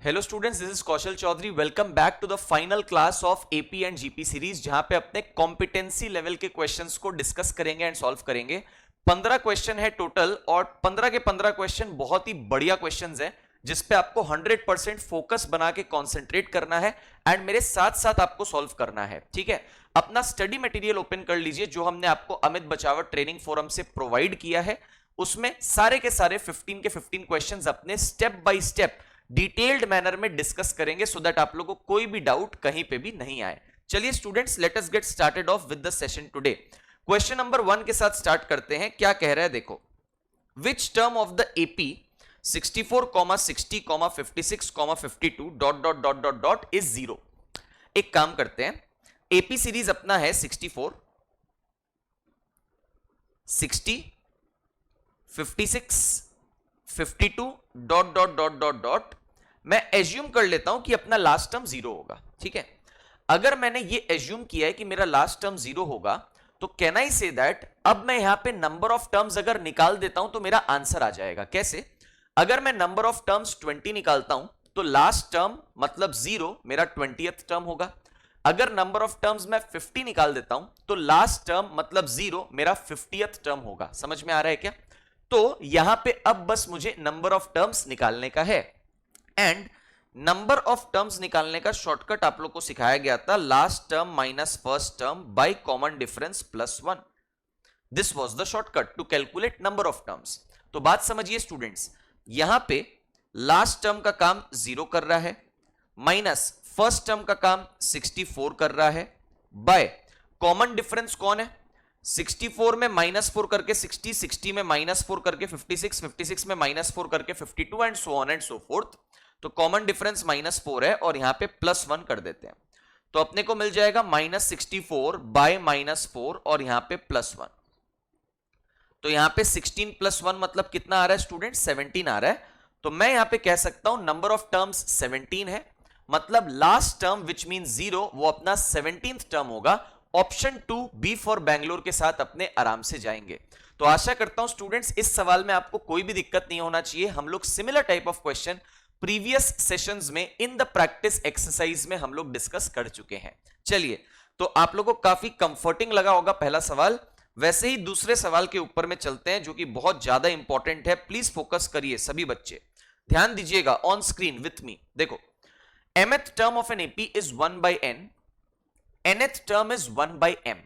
Hello students, this is Kaushal Chaudhary. Welcome back to the final class of AP and GP series, जहां पे अपने competency level के questions को discuss करेंगे and solve करेंगे। 15 क्वेश्चन है टोटल और 15 के 15 क्वेश्चन बहुत ही बढ़िया क्वेश्चंस हैं, जिसपे आपको 100% फोकस बना के कॉन्सेंट्रेट करना है एंड मेरे साथ साथ आपको सॉल्व करना है। ठीक है, अपना स्टडी मटेरियल ओपन कर लीजिए जो हमने आपको अमित बचावट ट्रेनिंग फोरम से प्रोवाइड किया है। उसमें सारे के सारे 15 के 15 क्वेश्चंस अपने step by step detailed manner में डिस्कस करेंगे सो दैट आप लोगों को कोई भी डाउट कहीं पे भी नहीं आए। चलिए students, let us get started off with the session today. Question number 1 के साथ स्टार्ट करते हैं। क्या कह रहा है देखो, which term of the AP 64, 60, 56, 52 dot dot dot dot dot is zero. एक काम करते हैं, एपी सीरीज अपना है 64, 60, 56, 52 dot dot dot dot dot. मैं एज्यूम कर लेता हूं कि अपना लास्ट टर्म जीरो होगा। ठीक है, अगर मैंने ये एज्यूम किया है कि मेरा लास्ट टर्म जीरो होगा, तो कैन आई से दैट अब मैं यहां पे नंबर ऑफ टर्म्स अगर निकाल देता हूं तो मेरा आंसर आ जाएगा। कैसे? अगर मैं नंबर ऑफ टर्म्स 20 निकालता हूं तो लास्ट टर्म मतलब जीरो मेरा 20th टर्म होगा। अगर नंबर ऑफ टर्म्स मैं 50 निकाल देता हूं तो लास्ट टर्म मतलब जीरो मेरा 50th टर्म होगा। समझ में आ रहा है क्या? तो यहां पे अब बस मुझे नंबर ऑफ टर्म्स निकालने का है एंड नंबर ऑफ टर्म्स निकालने का शॉर्टकट आप लोग को सिखाया गया था, last term minus first term by common difference plus 1। This was the shortcut to calculate number of terms. तो बात समझिए स्टूडेंट्स, यहां पे लास्ट टर्म का काम जीरो कर रहा है, माइनस फर्स्ट टर्म का काम 64 कर रहा है, बाय कॉमन डिफरेंस कौन है? 64 में -4 करके 60, 60 में -4 करके 56, 56 में -4 करके 52 and so on and so forth. तो कॉमन डिफरेंस -4 है और यहां पे +1 कर देते हैं, तो अपने को मिल जाएगा -64 बाय -4 और यहां पे +1। तो यहां पे 16 + 1 मतलब कितना आ रहा है स्टूडेंट? 17 आ रहा है। तो मैं यहां पे कह सकता हूं नंबर ऑफ टर्म्स 17 है, मतलब last term which mean zero वो अपना 17th टर्म होगा। ऑप्शन 2 बी फॉर बैंगलोर के साथ अपने आराम से जाएंगे। तो आशा करता हूं स्टूडेंट्स इस सवाल में आपको कोई भी दिक्कत नहीं होना चाहिए। हम लोग similar type of question previous sessions में इन द प्रैक्टिस एक्सरसाइज में हम लोग डिस्कस कर चुके हैं। चलिए, तो आप लोगों को काफी कंफर्टिंग लगा होगा पहला सवाल। वैसे ही दूसरे सवाल के ऊपर में चलते हैं जो कि बहुत ज्यादा इंपॉर्टेंट है। प्लीज फोकस करिए सभी बच्चे, ध्यान दीजिएगा ऑन स्क्रीन विथ मी। देखो, mth term of an AP is 1 by n, nth term is 1 by m.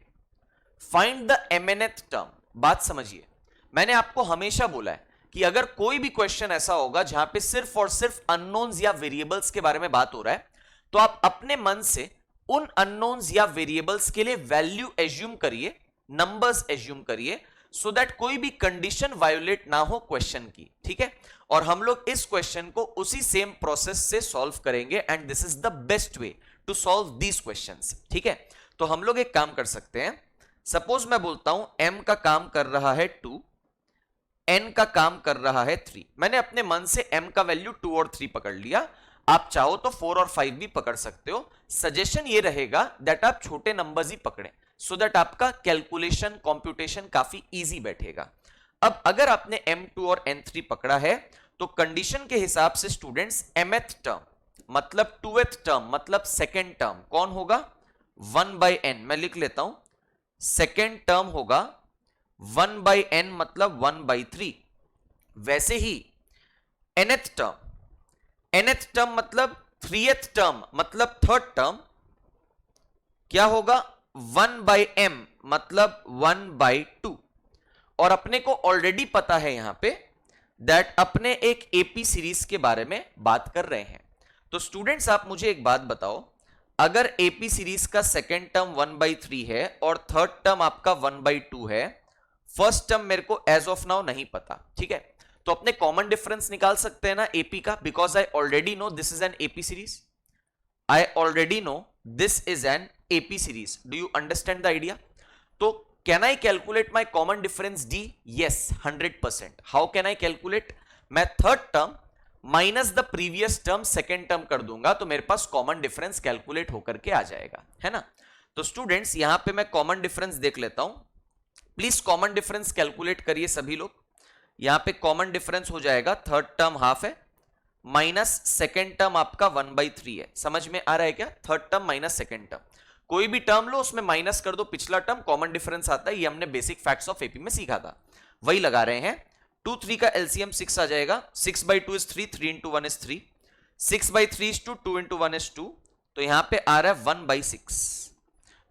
Find the mnth term. बात समझिए, मैंने आपको हमेशा बोला है कि अगर कोई भी क्वेश्चन ऐसा होगा जहां पे सिर्फ और सिर्फ अननोन्स या वेरिएबल्स के बारे में बात हो रहा है, तो आप अपने मन से उन अननोन्स या वेरिएबल्स के लिए वैल्यू एज्यूम करिए, नंबर्स एज्यूम करिए, सो दैट कोई भी कंडीशन वायोलेट ना हो क्वेश्चन की। ठीक है, और हम लोग इस क्वेश्चन को उसी सेम प्रोसेस से सॉल्व करेंगे and this is the best way to solve these questions. ठीक है, तो हम लोग एक काम कर सकते हैं। सपोज मैं बोलता हूं m का काम कर रहा है 2, n का काम कर रहा है 3। मैंने अपने मन से m का वैल्यू 2 और 3 पकड़ लिया। आप चाहो तो 4 और 5 भी पकड़ सकते हो। सजेशन ये रहेगा दैट आप छोटे नंबर्स ही पकड़ें, सो दैट आपका कैलकुलेशन कंप्यूटेशन काफी इजी बैठेगा। अब अगर आपने m2 और n3 पकड़ा है तो कंडीशन के हिसाब से स्टूडेंट्स mth टर्म मतलब 2th टर्म मतलब सेकेंड टर्म कौन होगा? 1 by n। मैं लिख लेता हूं, सेकेंड टर्म होगा 1 by n मतलब 1 by 3। वैसे ही nth टर्म मतलब 3th टर्म मतलब थर्ड टर्म क्या होगा? 1 by m मतलब 1 by 2। और अपने को ऑलरेडी पता है यहां पे दैट अपने एक एपी सीरीज के बारे में बात कर रहे हैं। तो स्टूडेंट्स आप मुझे एक बात बताओ, अगर एपी सीरीज का सेकेंड टर्म 1 by 3 है और थर्ड टर्म आपका 1 by 2 है, फर्स्ट टर्म मेरे को एज ऑफ नाउ नहीं पता। ठीक है, तो अपने कॉमन डिफरेंस निकाल सकते हैं ना एपी का, because I already know this is an AP series. I already know this is an AP series. Do you understand the idea? तो can I calculate my common difference D? Yes, 100%. How can I calculate? मैं third term minus the previous term second term कर दूंगा तो मेरे पास common difference calculate होकर के आ जाएगा, है ना? तो स्टूडेंट्स यहां पे मैं कॉमन डिफरेंस देख लेता हूं। प्लीज कॉमन डिफरेंस कैलकुलेट करिए सभी लोग। यहां पे कॉमन डिफरेंस हो जाएगा, थर्ड टर्म हाफ है, माइनस सेकेंड टर्म आपका 1/3 है। समझ में आ रहा है क्या? Third term minus second term, कोई भी टर्म लो उसमें माइनस कर दो पिछला टर्म, कॉमन डिफरेंस आता है। ये हमने बेसिक फैक्ट्स ऑफ एपी में सीखा था, वही लगा रहे हैं। 2 3 का एलसीएम 6 आ जाएगा। 6/2 is 3, 3 into 1 is 3, 6/3 is 2, 2 into 1 is 2, तो यहां पे आ रहा है 1/6।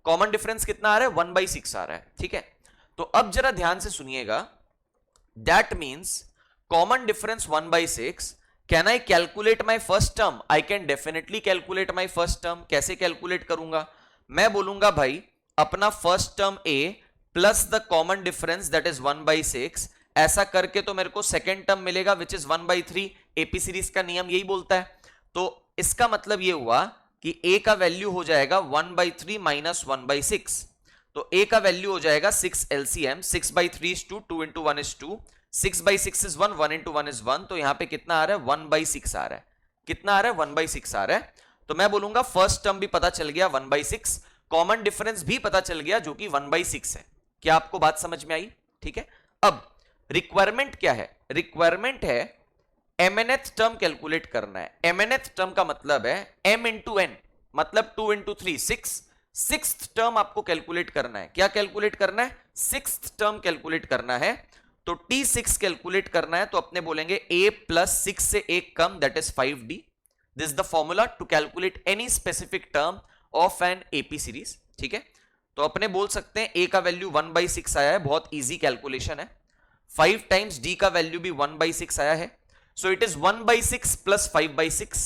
कॉमन डिफरेंस कितना आ रहा है? 1/6 आ रहा है, ठीक है। तो अब जरा ध्यान से सुनिएगा, that means common difference 1/6। Can I calculate my first term? I can definitely calculate my first term. कैसे कैलकुलेट करूंगा? मैं बोलूंगा भाई अपना first term A plus the common difference that is 1/6, ऐसा करके तो मेरे को सेकेंड टर्म मिलेगा विच इज 1/3। एपी सीरीज का नियम यही बोलता है। तो इसका मतलब ये हुआ कि a का वैल्यू हो जाएगा 1/3 माइनस 1/6, तो a का वैल्यू हो जाएगा 6 LCM। 6/3 is 2, 2 into 1 is 2, 6/6 is 1, 1 into 1 is 1, तो यहां पे कितना आ रहा है? 1/6 आ रहा है। कितना आ रहा है? 1/6 आ रहा है। तो मैं बोलूंगा फर्स्ट टर्म भी पता चल गया 1/6, कॉमन डिफरेंस भी पता चल गया जो कि 1/6 है। क्या आपको बात समझ में आई? ठीक है। अब रिक्वायरमेंट क्या है? रिक्वायरमेंट है mnth टर्म कैलकुलेट करना है। mnth टर्म का मतलब है m into n, मतलब 2 into 3 6, सिक्स्थ टर्म आपको कैलकुलेट करना है। क्या कैलकुलेट करना है? सिक्स्थ टर्म कैलकुलेट करना है। तो t6 कैलकुलेट करना है, तो अपने बोलेंगे a प्लस 6 से एक कम, that is 5d। This is the formula to calculate any specific term of an AP series, ठीक है। तो अपने बोल सकते हैं a का वैल्यू 1/6 आया है, बहुत इजी कैलकुलेशन है। 5 टाइम्स d का वैल्यू भी 1/6 आया है, so it is 1/6 plus 5/6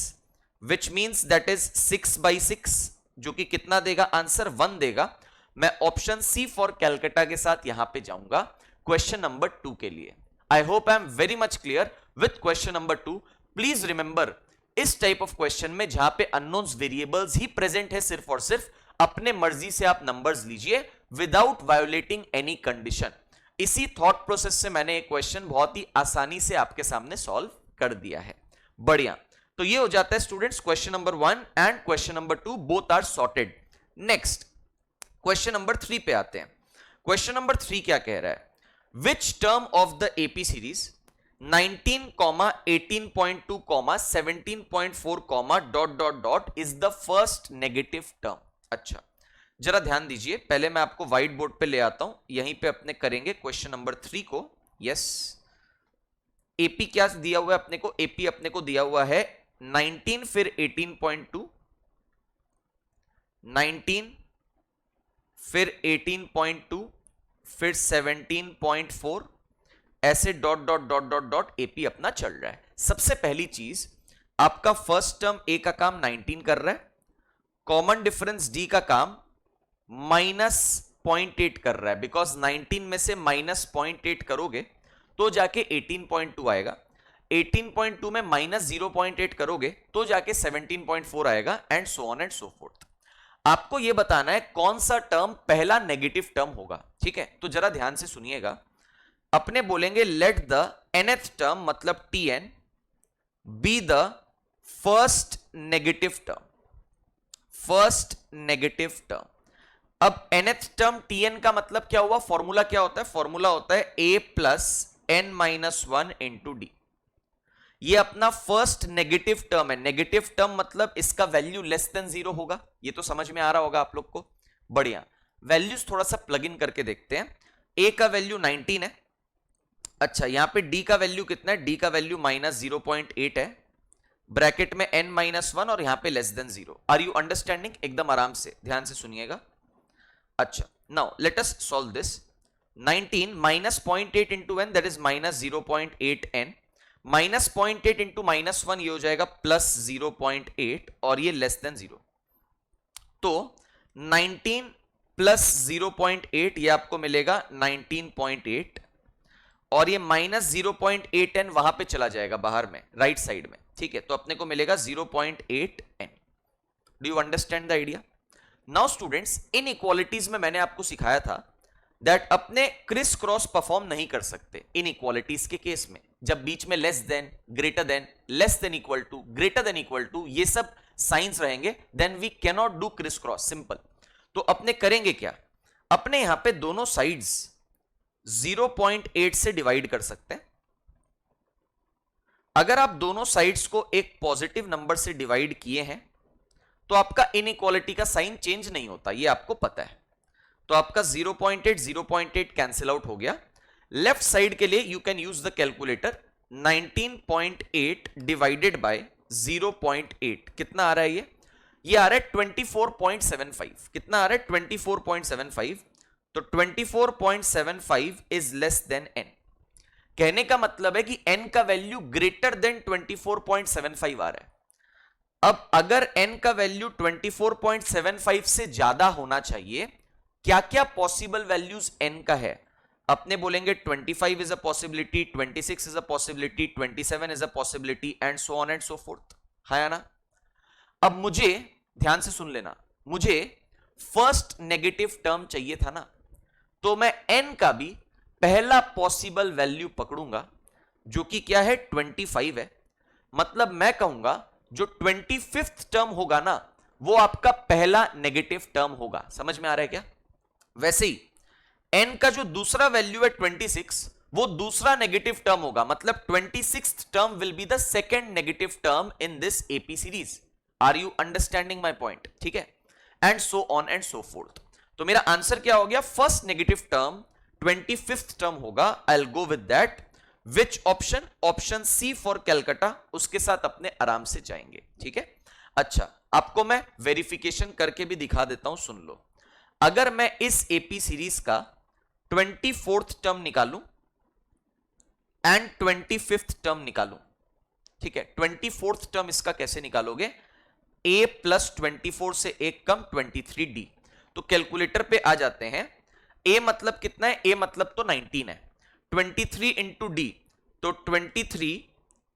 which means that is 6/6, जो कि कितना देगा? आंसर 1 देगा। मैं ऑप्शन सी फॉर कैलकाटा के साथ यहां पे जाऊंगा क्वेश्चन नंबर 2 के लिए। I hope I am very much clear with question number 2। Please remember, इस टाइप ऑफ क्वेश्चन में जहां पे अननोन्स वेरिएबल्स ही प्रेजेंट है, सिर्फ और सिर्फ अपने मर्जी से आप नंबर्स लीजिए विदाउट वायोलेटिंग एनी कंडीशन। इसी थॉट प्रोसेस से मैंने एक क्वेश्चन बहुत ही आसानी से आपके सामने सॉल्व कर दिया है। बढ़िया, तो ये हो जाता है students question number 1 and question number 2 both are sorted. Next question number 3 पे आते हैं। क्वेश्चन नंबर 3 क्या कह रहा है? Which term of the AP series 19, 18.2, 17.4, dot dot dot is the first negative term. अच्छा, जरा ध्यान दीजिए, पहले मैं आपको व्हाइट बोर्ड पे ले आता हूं, यहीं पे अपने करेंगे क्वेश्चन नंबर 3 को। यस, एपी क्या दिया हुआ है अपने को? एपी अपने को दिया हुआ है 19 फिर 18.2, 19 फिर 18.2 फिर 17.4, ऐसे dot dot dot dot dot AP अपना चल रहा है। सबसे पहली चीज, आपका फर्स्ट टर्म ए का काम 19 कर रहा है, कॉमन डिफरेंस डी का काम -0.8 कर रहा है, बिकॉज 19 में से -0.8 करोगे तो जाके 18.2 आएगा, 18.2 में -0.8 करोगे तो जाके 17.4 आएगा, and so on and so fourth. आपको यह बताना है कौन सा टर्म पहला नेगेटिव टर्म होगा, ठीक है। तो जरा ध्यान से सुनिएगा, अपने बोलेंगे लेट द nth टर्म मतलब tn be the first negative term, first negative term. अब nth टर्म tn का मतलब क्या हुआ? फॉर्मूला क्या होता है? फॉर्मूला होता है a plus n-1 into D. ये अपना फर्स्ट नेगेटिव टर्म है। नेगेटिव टर्म मतलब इसका वैल्यू लेस देन 0 होगा। ये तो समझ में आ रहा होगा आप लोग को। बढ़िया, वैल्यूज थोड़ा सा प्लग इन करके देखते हैं। a का वैल्यू 19 है। अच्छा, यहां पे d का वैल्यू कितना है? d का वैल्यू -0.8 है, ब्रैकेट में n-1 और यहां पे less than 0। Are you understanding? एकदम आराम से ध्यान से सुनिएगा। अच्छा, now let us solve this. 19 -0.8 into n that is -0.8 n, -0.8 into -1 ये हो जाएगा +0.8 और ये लेस देन 0। तो 19 प्लस 0.8 ये आपको मिलेगा 19.8 और ये -0.8n वहां पे चला जाएगा बाहर में राइट साइड में, ठीक है। तो अपने को मिलेगा 0.8n। Do you understand the idea? Now students, in equalities में मैंने आपको सिखाया था दैट अपने क्रिस क्रॉस परफॉर्म नहीं कर सकते इन इक्वालिटीज के केस में। जब बीच में less than, greater than, less than equal to, greater than equal to, ये सब साइंस रहेंगे, then we can not do criss cross, simple. तो अपने करेंगे क्या? अपने यहां पे दोनों साइड्स 0.8 से डिवाइड कर सकते हैं। अगर आप दोनों साइड्स को एक पॉजिटिव नंबर से डिवाइड किए हैं तो आपका इनइक्वालिटी का साइन चेंज नहीं होता, ये आपको पता है। तो आपका 0.8 कैंसिल आउट हो गया। लेफ्ट साइड के लिए you can use the calculator. 19.8 divided by 0.8 कितना आ रहा है? ये आ रहा है 24.75। कितना आ रहा है? 24.75। तो 24.75 इज लेस देन n। कहने का मतलब है कि n का वैल्यू ग्रेटर देन 24.75 आ रहा है। अब अगर n का वैल्यू 24.75 से ज्यादा होना चाहिए, क्या क्या पॉसिबल वैल्यूज n का है? अपने बोलेंगे 25 is a possibility, 26 is a possibility, 27 is a possibility and so on and so fourth, है ना? अब मुझे ध्यान से सुन लेना, मुझे फर्स्ट नेगेटिव टर्म चाहिए था ना, तो मैं n का भी पहला पॉसिबल वैल्यू पकड़ूंगा जो कि क्या है? 25 है। मतलब मैं कहूंगा जो 25th टर्म होगा ना वो आपका पहला नेगेटिव टर्म होगा। समझ में आ रहा है क्या? वैसे ही n का जो दूसरा वैल्यू है 26, वो दूसरा नेगेटिव टर्म होगा। मतलब 26th term will be the second negative term in this AP series. Are you understanding my point? ठीक है, and so on and so forth. तो मेरा आंसर क्या हो गया? First negative term 25th term होगा। I will go with that. Which option? Option C for Calcutta. उसके साथ अपने आराम से जाएंगे। ठीक है, अच्छा आपको मैं वेरिफिकेशन करके भी दिखा देता हूं, सुन लो। अगर मैं इस एपी सीरीज का 24th टर्म निकालूं एंड 25th टर्म निकालूं, ठीक है, 24th टर्म इसका कैसे निकालोगे? a प्लस 24 से एक कम 23d। तो कैलकुलेटर पे आ जाते हैं। a मतलब कितना है? a मतलब तो 19 है। 23 इंटू डी, तो 23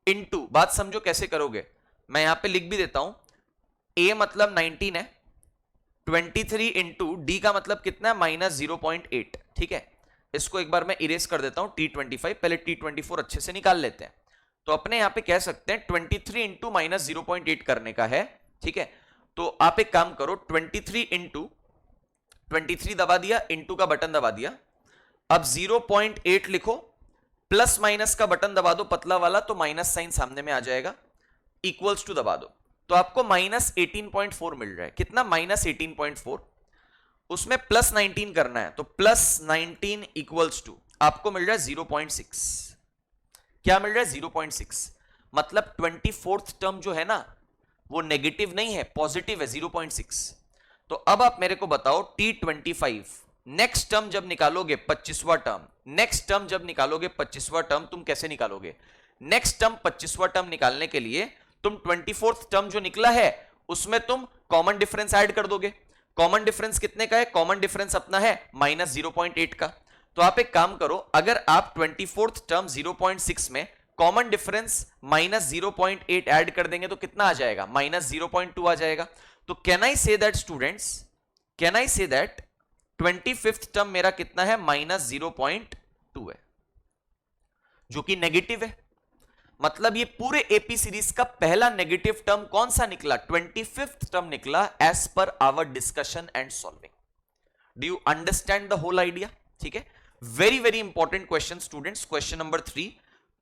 इंटू, बात समझो कैसे करोगे, मैं यहां पे लिख भी देता हूं। a मतलब 19 है, 23 इंटू डी का मतलब कितना है? माइनस 0.8। ठीक है, इसको एक बार मैं इरेज कर देता हूं। t25, पहले t24 अच्छे से निकाल लेते हैं। तो अपने यहां पे कह सकते हैं 23 इंटू माइनस 0.8 करने का है। ठीक है, तो आप एक काम करो, 23 इंटू 23 दबा दिया, इंटू का बटन दबा दिया। अब 0.8 लिखो, प्लस माइनस का बटन दबा दो पतला वाला, तो माइनस साइन सामने में आ जाएगा। इक्वल्स टू दबा दो, तो आपको माइनस 18.4 मिल रहा है। कितना? माइनस 18.4। उसमें प्लस 19 करना है, तो प्लस 19 इक्वल्स टू आपको मिल रहा है 0.6। क्या मिल रहा है? 0.6। मतलब 24th टर्म जो है ना वो नेगेटिव नहीं है, पॉजिटिव है, 0.6। तो अब आप मेरे को बताओ t25 नेक्स्ट टर्म जब निकालोगे 25वां टर्म, नेक्स्ट टर्म जब निकालोगे 25वां टर्म, तुम कैसे निकालोगे? नेक्स्ट टर्म 25वां टर्म निकालने के लिए तुम 24th टर्म जो निकला है उसमें तुम कॉमन डिफरेंस ऐड कर दोगे। कॉमन डिफरेंस कितने का है? कॉमन डिफरेंस अपना है माइनस 0.8 का। तो आप एक काम करो, अगर आप 24th टर्म 0.6 में कॉमन डिफरेंस माइनस 0.8 ऐड कर देंगे तो कितना आ जाएगा? माइनस 0.2 आ जाएगा। तो can I say that students, can I say that 25th term मेरा कितना है? माइनस 0.2 है, जो कि नेगेटिव है। मतलब ये पूरे एपी सीरीज का पहला नेगेटिव टर्म कौन सा निकला? 25th टर्म निकला, as per our discussion and solving. Do you understand the whole idea? ठीक है, very very important question students. Question number 3,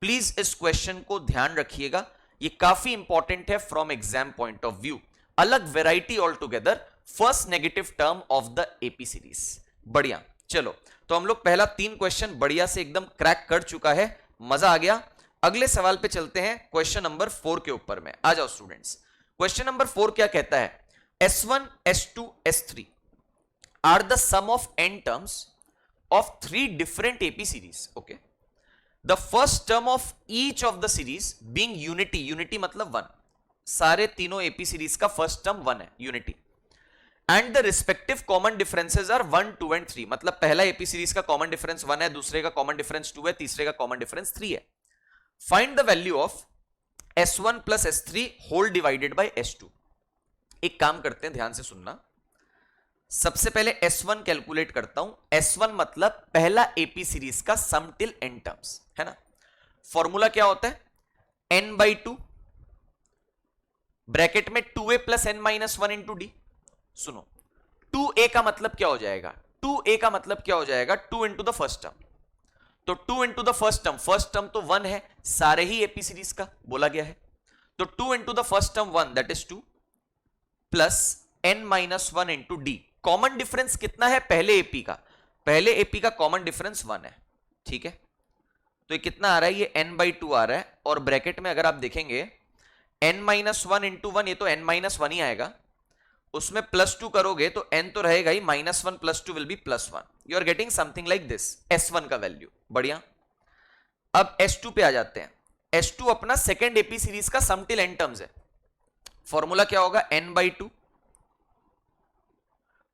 please इस क्वेश्चन को ध्यान रखिएगा, ये काफी इंपॉर्टेंट है from exam point of view. अलग variety all together, first negative term of the AP series. बढ़िया, चलो तो हम लोग पहला 3 क्वेश्चन बढ़िया से एकदम क्रैक कर चुका है, मजा आ गया। अगले सवाल पे चलते हैं, क्वेश्चन नंबर 4 के ऊपर में आ जाओ स्टूडेंट्स। क्वेश्चन नंबर 4 क्या कहता है? S1, S2, S3 are the sum of n terms of 3 different AP series. Okay, the first term of each of the series being unity, unity मतलब 1, सारे तीनों AP series का first term 1 है, unity, and the respective common differences are 1, 2 and 3। मतलब पहला AP series का common difference 1 है, दूसरे का common difference 2 है, तीसरे का common difference 3 है। Find the value of S1 plus S3 whole divided by S2। एक काम करते हैं, ध्यान से सुनना। सबसे पहले S1 कैलकुलेट करता हूं। S1 मतलब पहला एपी सीरीज का सम टिल n टर्म्स, है ना। फॉर्मूला क्या होता है? n/2 ब्रैकेट में 2a plus n minus 1 into D. सुनो, 2a का मतलब क्या हो जाएगा? 2a का मतलब क्या हो जाएगा? 2 इंटू द फर्स्ट टर्म। तो 2 इंटू द फर्स्ट टर्म तो 1 है, सारे ही एपी सीरीज का बोला गया है, तो 2 into the first term 1 that is 2 plus n minus 1 into D. Common difference कितना है पहले एपी का? पहले एपी का कॉमन डिफरेंस 1 है, ठीक है। तो ये कितना आ रहा है? ये n बाई 2 आ रहा है, और ब्रैकेट में अगर आप देखेंगे n माइनस 1 इंटू 1, ये तो n माइनस 1 ही आएगा, उसमें प्लस 2 करोगे तो n तो रहेगा ही, minus 1 plus 2 will be plus 1। You are getting something like this, S1 का वैल्यू। बढ़िया, अब S2 पे आ जाते हैं। S2 अपना सेकेंड एपी सीरीज का सम टिल n टर्म्स है। फॉर्मूला क्या होगा? n बाई 2,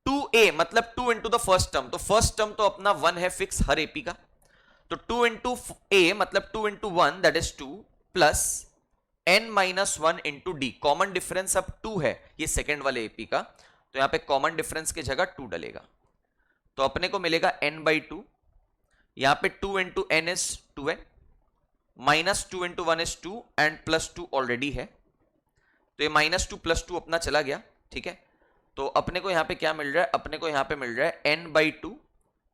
2a मतलब 2 इंटू द फर्स्ट टर्म, तो फर्स्ट टर्म तो अपना 1 है फिक्स हर एपी का, तो 2 इंटू a मतलब 2 into 1 that is 2 plus n minus 1 into D. Common difference अब 2 है ये सेकेंड वाले एपी का, तो यहां पे कॉमन डिफरेंस की जगह 2 डलेगा, तो अपने को मिलेगा n बाई 2, यहां पे 2 into n is 2n, minus 2 into 1 is 2 and plus 2 already है, तो ये माइनस 2 प्लस 2 अपना चला गया, ठीक है। तो अपने को यहां पे क्या मिल रहा है? अपने को यहां पे मिल रहा है n बाई 2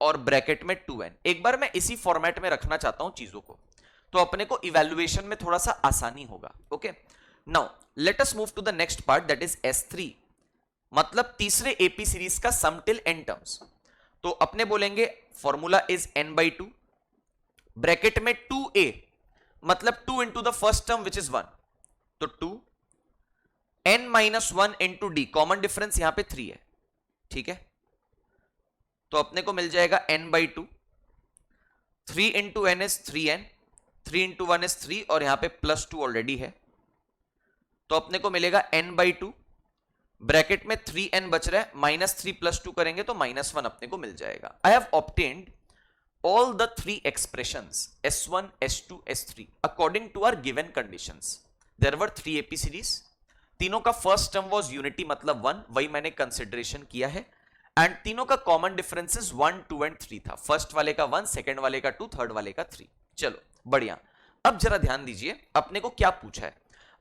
और ब्रैकेट में 2n। एक बार मैं इसी फॉर्मेट में रखना चाहता हूं चीजों को, तो अपने को इवैल्यूएशन में थोड़ा सा आसानी होगा। Okay, now let us move to the next part that is S3, मतलब तीसरे एपी सीरीज का सम टिल n टर्म्स। तो अपने बोलेंगे formula is n by 2, bracket में 2a मतलब 2 into the first term which is 1, तो 2 n minus 1 into D. Common difference यहां पे 3 है, ठीक है। तो अपने को मिल जाएगा n by 2, 3 into n is 3n, 3 into 1 is 3 और यहां पे प्लस 2 ऑलरेडी है, तो अपने को मिलेगा n बाई 2, ब्रैकेट में 3n बच रहा है, माइनस 3 प्लस 2 करेंगे तो माइनस 1 अपने को मिल जाएगा। I have obtained all the three expressions S1, S2, S3 according to our given conditions. There were 3 AP series, तीनों का फर्स्ट टर्म वाज यूनिटी मतलब 1, वही मैंने कंसिडरेशन किया है, एंड तीनों का कॉमन डिफरेंसेस 1, 2 एंड 3 था। फर्स्ट वाले का 1, सेकंड वाले का 2, थर्ड वाले का 3। चलो बढ़िया, अब जरा ध्यान दीजिए अपने को क्या पूछा है।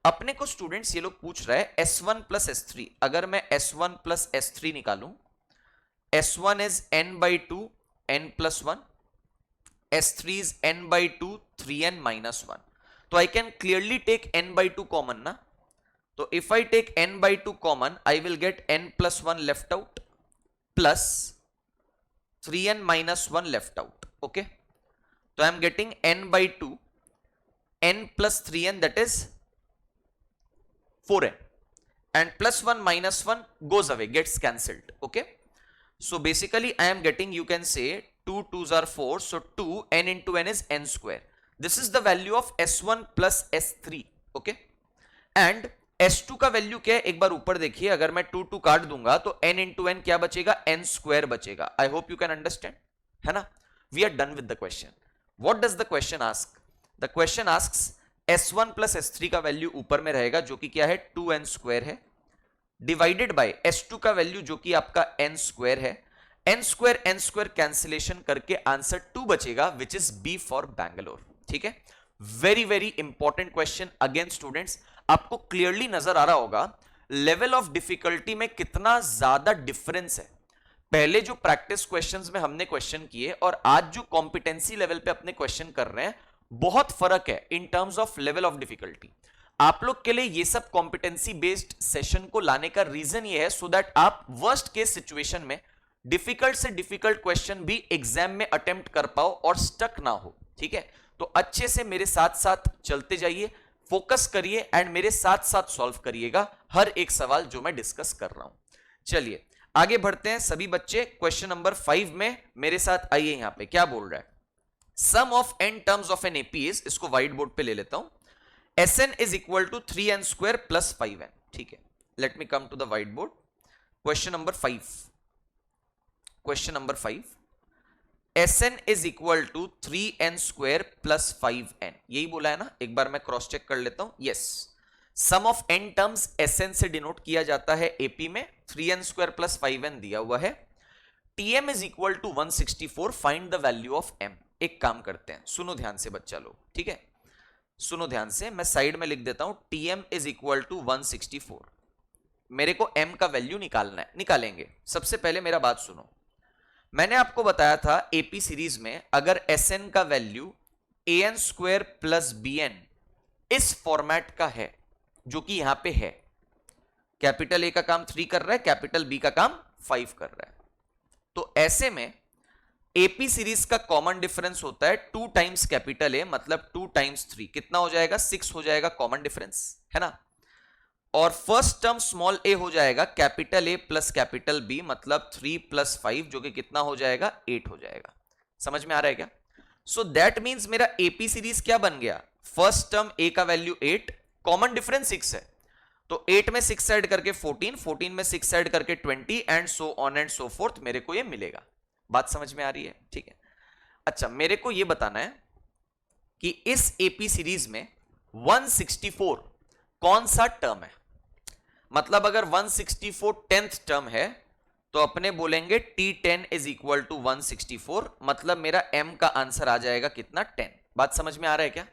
अपने को स्टूडेंट्स ये लोग पूछ रहा है S1 प्लस S3। अगर मैं S1 प्लस S3 निकालूं, S1 is n by 2 n plus 1, S3 is n by 2 3n minus 1, तो I can clearly take n by 2 common ना, तो if I take n by 2 common I will get n plus 1 left out plus 3n minus 1 left out. Okay, so I am getting n by 2, n plus 3n that is 4n, and plus 1 minus 1 goes away, gets cancelled. Okay, so basically I am getting, you can say 2 2s are 4, so 2 n into n is n square. This is the value of S1 plus S3. Okay, and S2 का value क्या है? एक बार ऊपर देखिए, अगर मैं 2 2 काट दूंगा तो n into n क्या बचेगा? n square बचेगा। I hope you can understand, है ना। We are done with the question. What does the question ask? The question asks S1 plus S3 का वैल्यू ऊपर में रहेगा जो कि क्या है? 2n स्क्वायर है, डिवाइडेड बाय S2 का वैल्यू जो कि आपका n स्क्वायर है। n स्क्वायर कैंसिलेशन करके आंसर 2 बचेगा, which is B for Bangalore. ठीक है, very very important question. Again students, आपको क्लियरली नजर आ रहा होगा लेवल ऑफ डिफिकल्टी में कितना ज्यादा डिफरेंस है। पहले जो प्रैक्टिस क्वेश्चंस में हमने क्वेश्चन किए और आज जो कॉम्पिटेंसी लेवल पे अपने क्वेश्चन कर रहे हैं, बहुत फर्क है in terms of level of difficulty. आप लोग के लिए ये सब कॉम्पिटेंसी बेस्ड सेशन को लाने का रीजन ये है, सो दैट आप वर्स्ट केस सिचुएशन में डिफिकल्ट से डिफिकल्ट क्वेश्चन भी एग्जाम में अटेम्प्ट कर पाओ और स्टक ना हो। ठीक है, तो अच्छे से मेरे साथ साथ चलते जाइए, फोकस करिए एंड मेरे साथ साथ सॉल्व करिएगा हर एक सवाल जो मैं डिस्कस कर रहा हूं। चलिए आगे बढ़ते हैं सभी बच्चे। क्वेश्चन नंबर 5 में मेरे साथ आइए। यहां पे क्या बोल रहा है? Sum of n terms of an AP is, इसको व्हाइट बोर्ड पे ले लेता हूं, Sn is equal to 3n square plus 5n। ठीक है, let me come to the white board. Question number 5, question number 5, Sn is equal to 3n square plus 5n, यही बोला है ना। एक बार मैं क्रॉस चेक कर लेता हूं। Yes, sum of n terms Sn से डिनोट किया जाता है एपी में, 3n स्क्वायर प्लस 5n दिया हुआ है। Tm is equal to 164, find the value of m। एक काम करते हैं, सुनो ध्यान से बच्चा लोग, ठीक है, सुनो ध्यान से, मैं साइड में लिख देता हूं Tm इज इक्वल टू 164। मेरे को m का वैल्यू निकालना है, निकालेंगे। सबसे पहले मेरा बात सुनो, मैंने आपको बताया था एपी सीरीज में अगर एस एन का value A N square plus B N इस फॉर्मेट का है, जो कि यहां पे है, कैपिटल ए का काम 3 कर रहा है, कैपिटल बी का काम 5 कर रहा है, तो ऐसे में एपी सीरीज का कॉमन डिफरेंस होता है 2 टाइम्स कैपिटल ए, मतलब 2 टाइम्स 3 कितना हो जाएगा, 6 हो जाएगा कॉमन डिफरेंस, है ना। और फर्स्ट टर्म स्मॉल ए हो जाएगा capital A plus capital B, मतलब 3 प्लस 5 जो कि कितना हो जाएगा, 8 हो जाएगा। समझ में आ रहा है क्या? सो दैट मींस मेरा एपी सीरीज क्या बन गया, फर्स्ट टर्म ए का वैल्यू 8, कॉमन डिफरेंस 6 है, तो 8 में 6 ऐड करके 14, 14 में 6 ऐड करके 20 and so on and so fourth, मेरे को ये मिलेगा। बात समझ में आ रही है? ठीक है। अच्छा, मेरे को ये बताना है कि इस एपी सीरीज में 164 कौन सा टर्म है। मतलब अगर 164 10th टर्म है तो अपने बोलेंगे T10 इज इक्वल टू 164, मतलब मेरा M का आंसर आ जाएगा कितना, 10। बात समझ में आ रहा है क्या?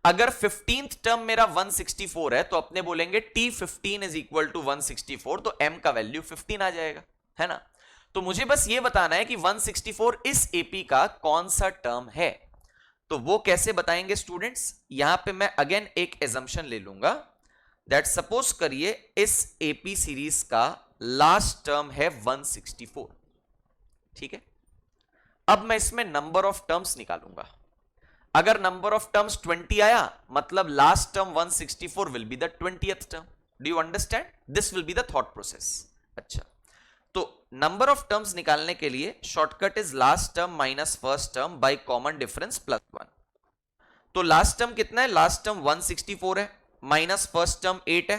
अगर 15th टर्म मेरा 164 है तो अपने बोलेंगे T15 इज इक्वल टू 164, तो M का वैल्यू 15 आ जाएगा, है ना। तो मुझे बस ये बताना है कि 164 इस एपी का कौन सा टर्म है। तो वो कैसे बताएंगे स्टूडेंट्स, यहां पे मैं अगेन एक एजम्पशन ले लूंगा दैट सपोज करिए इस एपी सीरीज का लास्ट टर्म है 164, ठीक है। अब मैं इसमें नंबर ऑफ टर्म्स निकालूंगा। अगर नंबर ऑफ टर्म्स 20 आया, मतलब last term 164 will be the 20th term. Do you understand? This will be the thought process. अच्छा, तो नंबर ऑफ टर्म्स निकालने के लिए shortcut is last term minus first term by common difference plus 1। तो last term कितना है, last term 164 है, minus first term 8 है,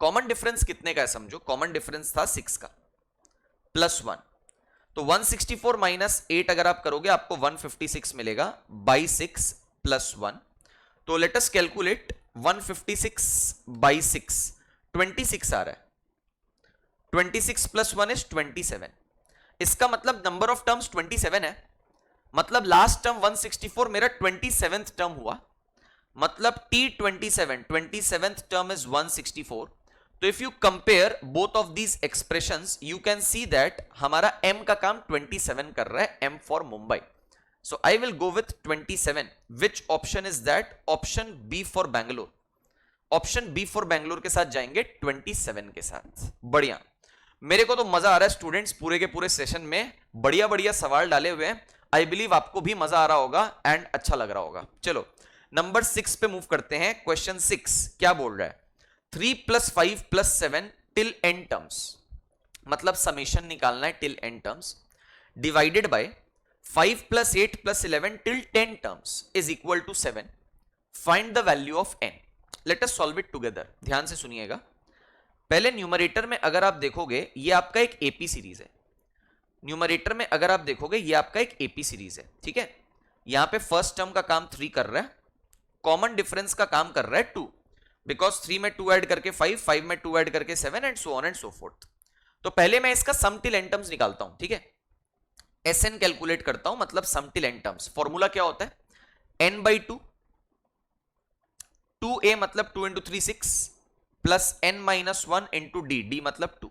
कॉमन डिफरेंस कितने का है समझो, कॉमन डिफरेंस था 6 का, प्लस 1। तो 164 माइनस 8 अगर आप करोगे आपको 156 मिलेगा बाई 6 प्लस 1। तो लेट अस कैलकुलेट 156 बाई 6, 26 आ रहा है, 26 प्लस 1 इज 27। इसका मतलब नंबर ऑफ टर्म्स 27 है, मतलब लास्ट टर्म 164 मेरा 27th टर्म हुआ, मतलब T27 27th term is 164। तो if you compare both of these expressions you can see that हमारा M का काम 27 कर रहा है, M for Mumbai. So I will go with 27। Which option is that? Option B for Bangalore. Option B for Bangalore के साथ जाएंगे 27 के साथ। बढ़िया, मेरे को तो मजा आ रहा है स्टूडेंट्स, पूरे के पूरे सेशन में बढ़िया बढ़िया सवाल डाले हुए हैं। आई बिलीव आपको भी मजा आ रहा होगा एंड अच्छा लग रहा होगा। चलो नंबर 6 पे मूव करते हैं। क्वेश्चन 6 क्या बोल रहा है, 3 plus 5 plus 7 till N terms, मतलब समेशन निकालना है till N terms, divided by 5 plus 8 plus 11 till 10 terms is equal to 7। Find the value of N. Let us solve it together. ध्यान से सुनिएगा। पहले न्यूमरेटर में अगर आप देखोगे ये आपका एक एपी सीरीज है। न्यूमरेटर में अगर आप देखोगे ये आपका एक एपी सीरीज है, ठीक है। यहां पे फर्स्ट टर्म का काम 3 कर रहा है, कॉमन डिफरेंस का काम कर रहा है 2, बिकॉज 3 में 2 ऐड करके 5, 5 में 2 ऐड करके 7 and so on and so forth. तो पहले मैं इसका सम टिल एन टर्म्स निकालता हूं, ठीक है। एस एन कैलकुलेट करता हूं, मतलब सम टिल एन टर्म्स। फॉर्मूला क्या होता है, एन बाई 2, 2a मतलब 2 into 3 6, plus n minus 1 into D, D मतलब 2।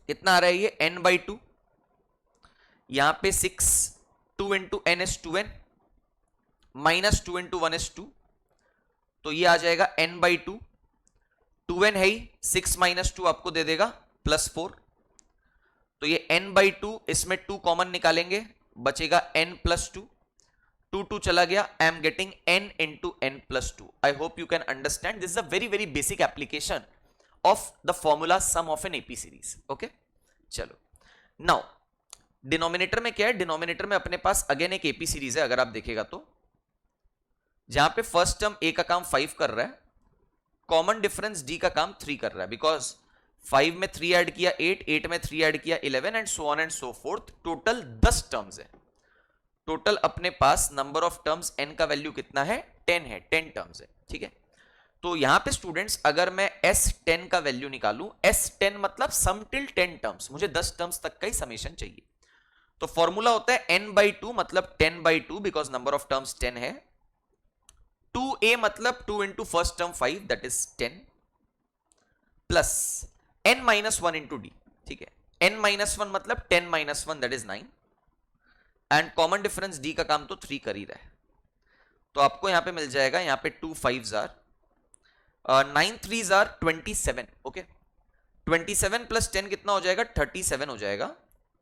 कितना आ रहा है ये, n बाई 2, यहां पे 6, 2 into n is 2n, minus 2 into 1 is 2, तो ये आ जाएगा n बाई 2, 2n है ही, 6 माइनस 2 आपको दे देगा प्लस 4, तो ये n बाई 2, इसमें 2 कॉमन निकालेंगे, बचेगा n प्लस 2, 2 2 चला गया, I am getting n into n plus 2। I hope you can understand, this is a very very basic application of the formula some of an AP series. Okay, चलो now denominator में क्या है, denominator में अपने पास again एक AP series है। अगर आप देखेगा तो जहां पे फर्स्ट टर्म a का काम 5 कर रहा है, कॉमन डिफरेंस d का काम 3 कर रहा है, बिकॉज 5 में 3 ऐड किया 8, 8 में 3 ऐड किया 11 and so on and so fourth. Total 10 terms है। टोटल अपने पास नंबर ऑफ टर्म्स n का वैल्यू कितना है, 10 है, 10 टर्म्स है, ठीक है। तो यहां पे स्टूडेंट्स अगर मैं S10 का वैल्यू निकालूं, S10 मतलब सम टिल 10 टर्म्स, मुझे 10 टर्म्स तक का ही समेशन चाहिए। तो फॉर्मूला होता है n बाई 2 मतलब 10 by 2, because number of terms 10 है, 2a मतलब 2 into first term 5 that is 10, plus n minus 1 into D, ठीक है। n-1 मतलब 10-1 that is 9, and common difference d का काम तो 3 कर ही रहा है, तो आपको यहां पे मिल जाएगा, यहां पे 2 5s are 9 3s are 27, okay 27 plus 10 कितना हो जाएगा, 37 हो जाएगा।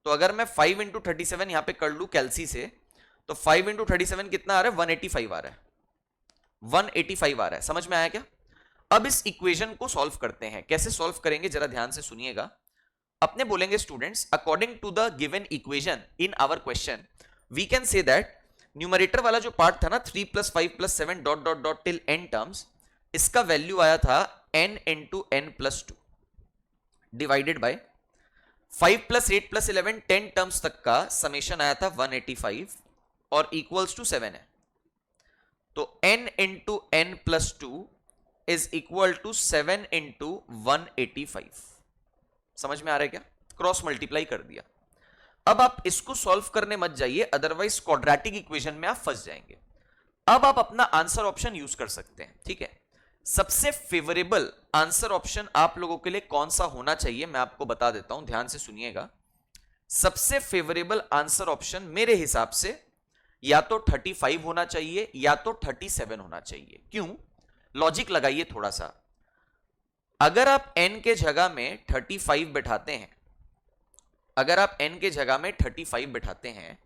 तो अगर मैं 5 इंटू 37 यहां पे कर लू कैलसी से, तो 5 इंटू 37 कितना आ रहा है, 185 आ रहा है, 185 आ रहा है। समझ में आया क्या? अब इस इक्वेशन को सॉल्व करते हैं। कैसे सॉल्व करेंगे जरा ध्यान से सुनिएगा। अपने बोलेंगे students, according to the given equation in our question we can say that numerator वाला जो पार्ट था ना 3 + 5 + 7 dot dot dot till n terms, इसका वैल्यू आया था n into n plus 2 divided by 5 + 8 + 11 10 terms तक का समेशन आया था 185 और इक्वल्स टू 7 है। तो n into n plus 2 is equal to 7 into 185। समझ में आ रहा है क्या? क्रॉस मल्टीप्लाई कर दिया। अब आप इसको सॉल्व करने मत जाइए, अदरवाइज क्वाड्रेटिक इक्वेशन में आप फंस जाएंगे। अब आप अपना आंसर ऑप्शन यूज कर सकते हैं, ठीक है। सबसे फेवरेबल आंसर ऑप्शन आप लोगों के लिए कौन सा होना चाहिए मैं आपको बता देता हूं, ध्यान से सुनिएगा। सबसे फेवरेबल आंसर ऑप्शन मेरे हिसाब से या तो 35 होना चाहिए या तो 37 होना चाहिए। क्यों? लॉजिक लगाइए थोड़ा सा। अगर आप n के जगह में 35 बैठाते हैं, अगर आप n के जगह में 35 बैठाते हैं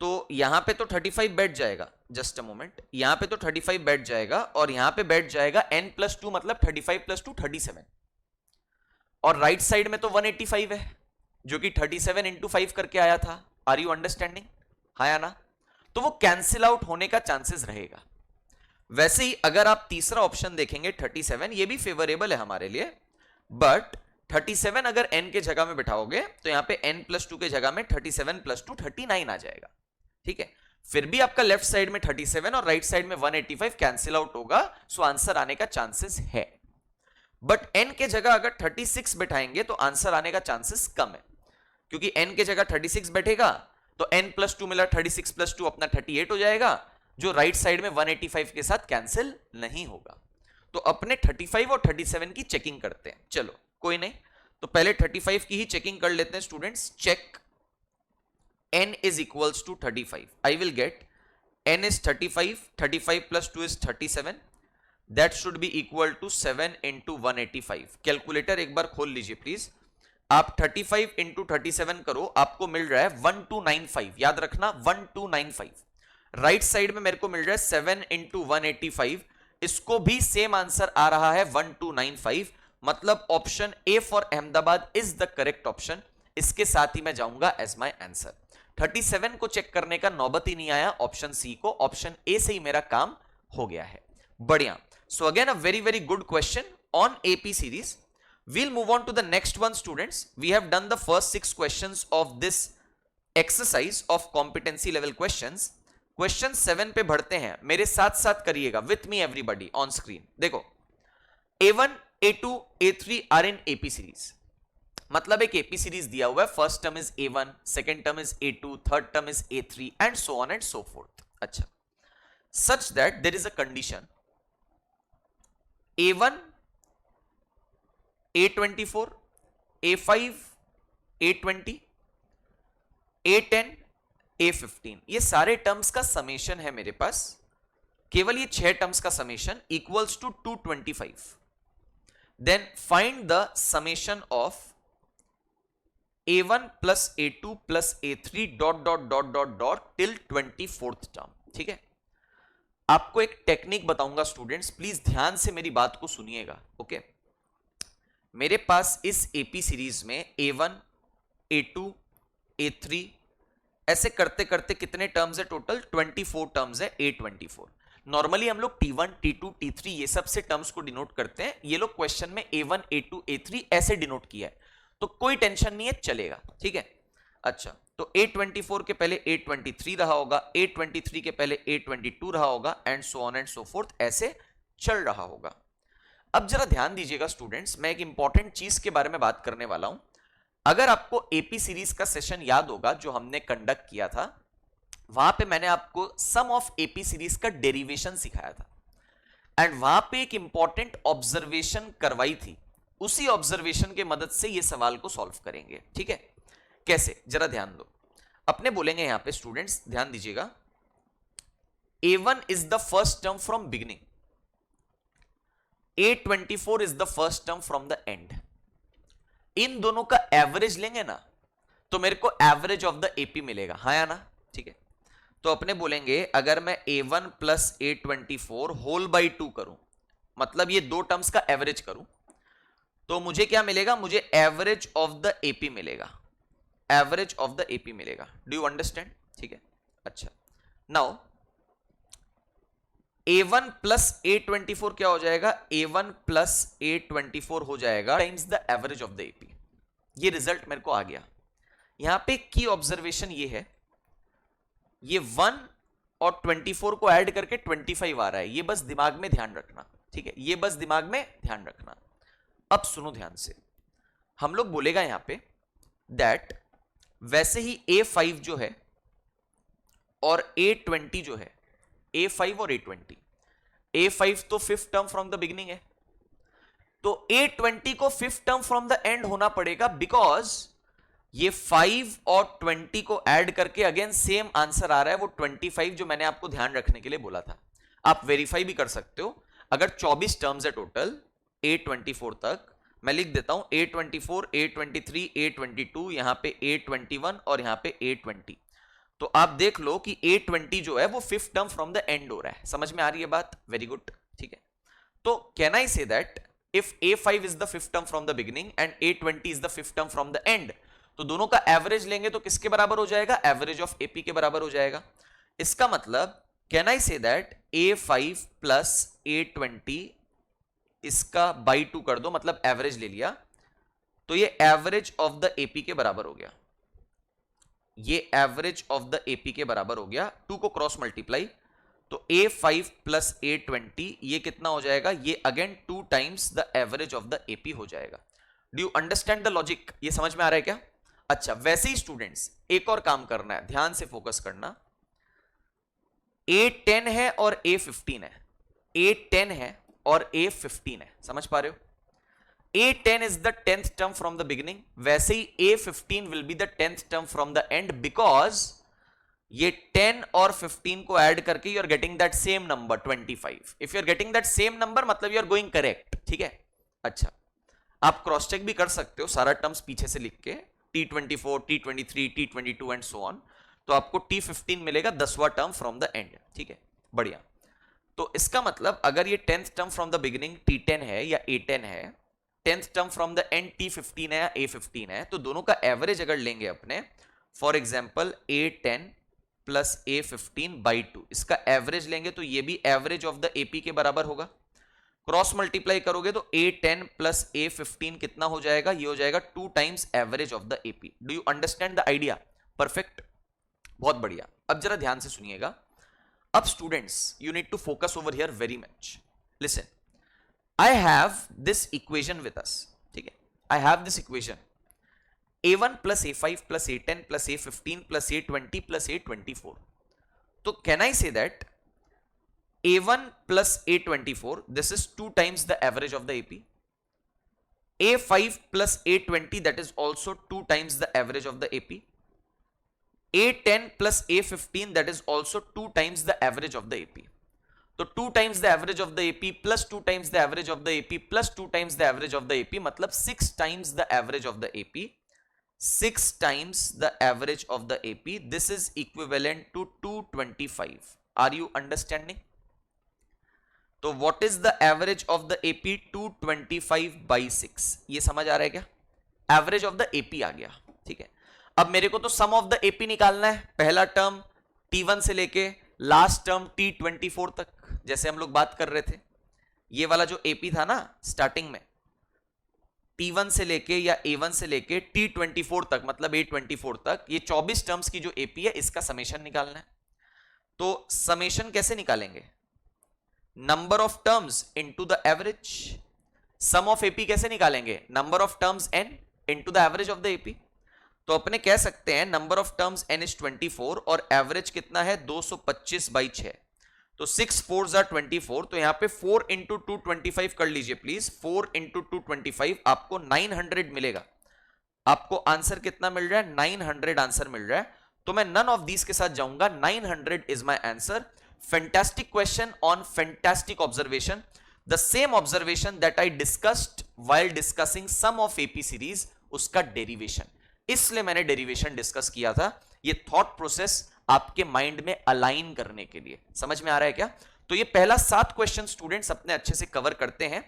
तो यहां पे तो 35 बैठ जाएगा, जस्ट अ मोमेंट, यहां पे तो 35 बैठ जाएगा और यहां पे बैठ जाएगा n + 2 मतलब 35 + 2 37, और राइट साइड में तो 185 है जो कि 37 इंटू 5 करके आया था। Are you understanding? हाँ या ना? तो वो कैंसिल आउट होने का चांसेस रहेगा। वैसे ही अगर आप तीसरा ऑप्शन देखेंगे 37, ये भी फेवरेबल है हमारे लिए, बट 37 अगर n के जगह में बिठाओगे तो यहां पे n + 2 के जगह में 37 + 2 39 आ जाएगा, ठीक है। फिर भी आपका लेफ्ट साइड में 37 और राइट साइड में 185 कैंसिल आउट होगा, सो आंसर आने का चांसेस है। बट n के जगह अगर 36 बैठाएंगे तो आंसर आने का चांसेस कम है, क्योंकि n के जगह 36 बैठेगा तो n + 2 मिला 36 + 2 अपना 38 हो जाएगा, जो राइट साइड में 185 के साथ कैंसिल नहीं होगा। तो अपने 35 और 37 की चेकिंग करते हैं। चलो कोई नहीं, तो पहले 35 की ही चेकिंग कर लेते हैं students. Check n is equals to 35. I will get n is 35, 35 plus 2 is 37. That should be equal to 7 into 185. Calculator एक बार खोल लीजिए प्लीज। आप 35 इंटू 37 करो, आपको मिल रहा है 1295। याद रखना 1295। राइट साइड में मेरे को मिल रहा है 7 इंटू 185, इसको भी सेम आंसर आ रहा है 1295। मतलब option A for Ahmedabad is the correct option. इसके साथ ही मैं जाऊंगा एज माय आंसर। 37 को चेक करने का नौबत ही नहीं आया ऑप्शन सी को, ऑप्शन ए से ही मेरा काम हो गया है। बढ़िया। So again a very very good question on AP series. We'll move on to the next one, students. We have done the first 6 questions of this exercise of competency level questions. Question 7 पे बढ़ते हैं, मेरे साथ साथ करिएगा, with me everybody on screen. देखो, A1, A2, A3 are in AP series. मतलब एक AP series दिया हुआ है, first term is A1, second term is A2, third term is A3 and so on and so forth. अच्छा, such that there is a condition A1, A24, A5, A20, A10, A15, ये सारे terms का summation है मेरे पास। केवल ये 6 terms का summation equals to 225। Then find the summation of A1 plus A2 plus A3 dot dot dot dot dot till 24th term. ठीक है, आपको एक टेक्निक बताऊंगा स्टूडेंट्स, प्लीज ध्यान से मेरी बात को सुनिएगा। ओके, मेरे पास इस एपी सीरीज में A1, A2, A3 ऐसे करते करते कितने टर्म्स है टोटल? 24 टर्म्स है। A24 नॉर्मली हम लोग T1, T2, T3 ये सब से टर्म्स को डिनोट करते हैं। ये लोग क्वेश्चन में A1, A2, A3 ऐसे डिनोट किया है, तो कोई टेंशन नहीं है, चलेगा। ठीक है, अच्छा, तो A24 के पहले A23 रहा होगा, A23 के पहले A22 रहा होगा, and so on and so fourth, ऐसे चल रहा होगा। अब जरा ध्यान दीजिएगा स्टूडेंट्स, मैं एक इंपॉर्टेंट चीज के बारे में बात करने वाला हूं। अगर आपको एपी सीरीज का सेशन याद होगा जो हमने कंडक्ट किया था, वहां पे मैंने आपको सम ऑफ एपी सीरीज का डेरिवेशन सिखाया था, एंड वहां पे एक इंपॉर्टेंट ऑब्जर्वेशन करवाई थी उसी ऑब्जर्वेशन के मदद से ये सवाल को सॉल्व करेंगे। ठीक है, कैसे, जरा ध्यान दो। अपने बोलेंगे यहां पे स्टूडेंट्स, ध्यान दीजिएगा, A1 is the first term from beginning, A24 is the first term from the end. इन दोनों का एवरेज लेंगे ना तो मेरे को एवरेज ऑफ द एपी मिलेगा, हाँ या ना? ठीक है, तो अपने बोलेंगे अगर मैं A1 plus A24 whole by 2 करूं, मतलब ये दो टर्म्स का एवरेज करूं, तो मुझे क्या मिलेगा? मुझे एवरेज ऑफ द एपी मिलेगा, एवरेज ऑफ द एपी मिलेगा। Do you understand? ठीक है, अच्छा, नाउ A1 प्लस A24 क्या हो जाएगा? A1 प्लस A24 हो जाएगा times the average of the AP. ये रिजल्ट मेरे को आ गया। यहां पे की ऑब्जर्वेशन ये है, ये 1 और 24 को ऐड करके 25 आ रहा है, ये बस दिमाग में ध्यान रखना। ठीक है, ये बस दिमाग में ध्यान रखना। अब सुनो ध्यान से, हम लोग बोलेगा यहां पे दैट वैसे ही A5 जो है और A20 जो है, A5 और A20, A5 तो fifth term from the beginning है, तो A20 को fifth term from the and होना पड़ेगा, बिकॉज ये 5 और 20 को ऐड करके अगेन सेम आंसर आ रहा है, वो 25 जो मैंने आपको ध्यान रखने के लिए बोला था। आप वेरीफाई भी कर सकते हो। अगर 24 टर्म्स है टोटल A24 तक, मैं लिख देता हूं A24, A23, A22, यहां पे A21 और यहां पे A20, तो आप देख लो कि A20 जो है वो fifth term from the and हो रहा है। समझ में आ रही है बात? Very good. ठीक है, तो can I say that if A5 is the fifth term from the beginning and A20 is the fifth term from the and, तो दोनों का एवरेज लेंगे तो किसके बराबर हो जाएगा? एवरेज ऑफ एपी के बराबर हो जाएगा। इसका मतलब can I say that A5 plus A20, इसका बाई 2 कर दो, मतलब एवरेज ले लिया, तो ये एवरेज ऑफ द एपी के बराबर हो गया, ये एवरेज ऑफ द एपी के बराबर हो गया। 2 को क्रॉस मल्टीप्लाई, तो A5 प्लस A20 ये कितना हो जाएगा? ये again 2 times the average of the AP हो जाएगा। Do you understand the logic? ये समझ में आ रहा है क्या? अच्छा, वैसे ही स्टूडेंट्स एक और काम करना है, ध्यान से फोकस करना। A10 है और A15 है, A10 है और A15 है, समझ पा रहे हो? A10 is the 10th term from the beginning, वैसे ही A15 will be the 10th term from the end, because ये 10 और 15 को ऐड करके you are getting that same number 25. If you are getting that same number मतलब you are going correct. ठीक है, अच्छा, आप क्रॉस चेक भी कर सकते हो सारा टर्म्स पीछे से लिख के, T24, T23, T22 and so on, तो आपको T15 मिलेगा 10वां टर्म फ्रॉम द एंड। ठीक है, बढ़िया। तो इसका मतलब अगर ये 10th term from the beginning T10 है या A10 है, 10th term from the and T15 है या A15 है, तो दोनों का एवरेज अगर लेंगे अपने, for example A10 plus A15 by 2, इसका एवरेज लेंगे तो ये भी एवरेज ऑफ द AP के बराबर होगा। क्रॉस मल्टीप्लाई करोगे तो A10 प्लस A15 कितना हो जाएगा? ये हो जाएगा 2 times average of the AP। Do you understand the idea? Perfect, बहुत बढ़िया। अब जरा ध्यान से सुनिएगा। अब students you need to focus over here very much. Listen, I have this equation with us. ठीक है, I have this equation A1 plus A5 plus A10 plus A15 plus A20 plus A24. तो can I say that A1 plus A24, this is 2 times the average of the AP. A5 plus A20, that is also 2 times the average of the AP. A10 plus A15, that is also 2 times the average of the AP. तो 2 times the average of the AP plus 2 times the average of the AP plus 2 times the average of the AP, मतलब 6 times the average of the AP, 6 times the average of the AP, this is equivalent to 225। Are you understanding? तो what is the average of the AP? 225 by 6। ये समझ आ रहा है क्या? Average of the AP आ गया। ठीक है, अब मेरे को तो सम ऑफ द एपी निकालना है, पहला टर्म T1 से लेके लास्ट टर्म T24 तक, जैसे हम लोग बात कर रहे थे। ये वाला जो एपी था ना स्टार्टिंग में, T1 से लेके या A1 से लेके T24 तक, मतलब A24 तक, ये 24 टर्म्स की जो एपी है इसका समेशन निकालना है। तो समेशन कैसे निकालेंगे? Number of terms into the average. Sum of AP कैसे निकालेंगे? Number of terms n into the average of the AP. तो अपने कह सकते हैं number of terms n is 24 और एवरेज कितना है? 225 बाई 6। तो 6 4 जार 24, तो यहां पे 4 इंटू 225 कर लीजिए प्लीज। 4 इंटू 225 आपको 900 मिलेगा। आपको आंसर कितना मिल रहा है? 900 आंसर मिल रहा है। तो मैं नन ऑफ दीज के साथ जाऊंगा। 900 is my answer. Fantastic question on fantastic observation. The same observation that I discussed while discussing sum of AP series, उसका डेरिवेशन। इसलिए मैंने डेरिवेशन डिस्कस किया था, ये थॉट प्रोसेस आपके माइंड में अलाइन करने के लिए। समझ में आ रहा है क्या? तो ये पहला 7 क्वेश्चन स्टूडेंट्स अपने अच्छे से कवर करते हैं।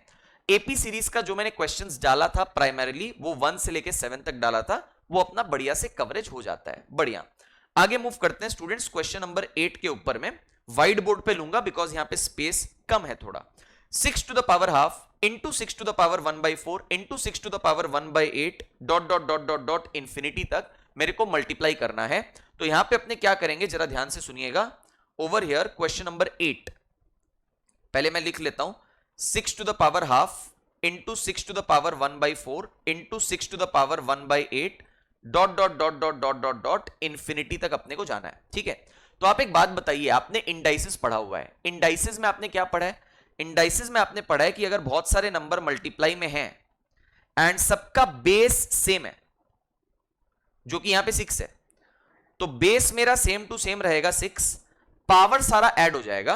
एपी सीरीज का जो मैंने क्वेश्चंस डाला था प्राइमरीली, वो 1 से लेके 7 तक डाला था, वो अपना बढ़िया से कवरेज हो जाता है। बढ़िया, आगे मूव करते हैं स्टूडेंट्स। क्वेश्चन नंबर 8 के ऊपर में वाइट बोर्ड पे लूंगा बिकॉज यहां पे स्पेस कम है थोड़ा। 6 to the power half into 6 to the power 1/4 into 6 to the power 1/8 dot dot dot dot dot infinity तक मेरे को मल्टीप्लाई करना है। तो यहां पे अपने क्या करेंगे, जरा ध्यान से सुनिएगा। ओवर हियर क्वेश्चन नंबर 8, पहले मैं लिख लेता हूं 6 to the power half into 6 to the power 1/4 into 6 to the power 1/8 dot dot dot dot dot dot dot infinity तक अपने को जाना है। ठीक है, तो आप एक बात बताइए, आपने इंडाइसिस पढ़ा हुआ है। इंडाइसिस में आपने क्या पढ़ा है? इंडाइसिस में आपने पढ़ा है कि अगर बहुत सारे नंबर मल्टीप्लाई में हैं एंड सबका बेस सेम है, जो कि यहां पे 6 है, तो बेस मेरा सेम टू सेम रहेगा 6, पावर सारा ऐड हो जाएगा,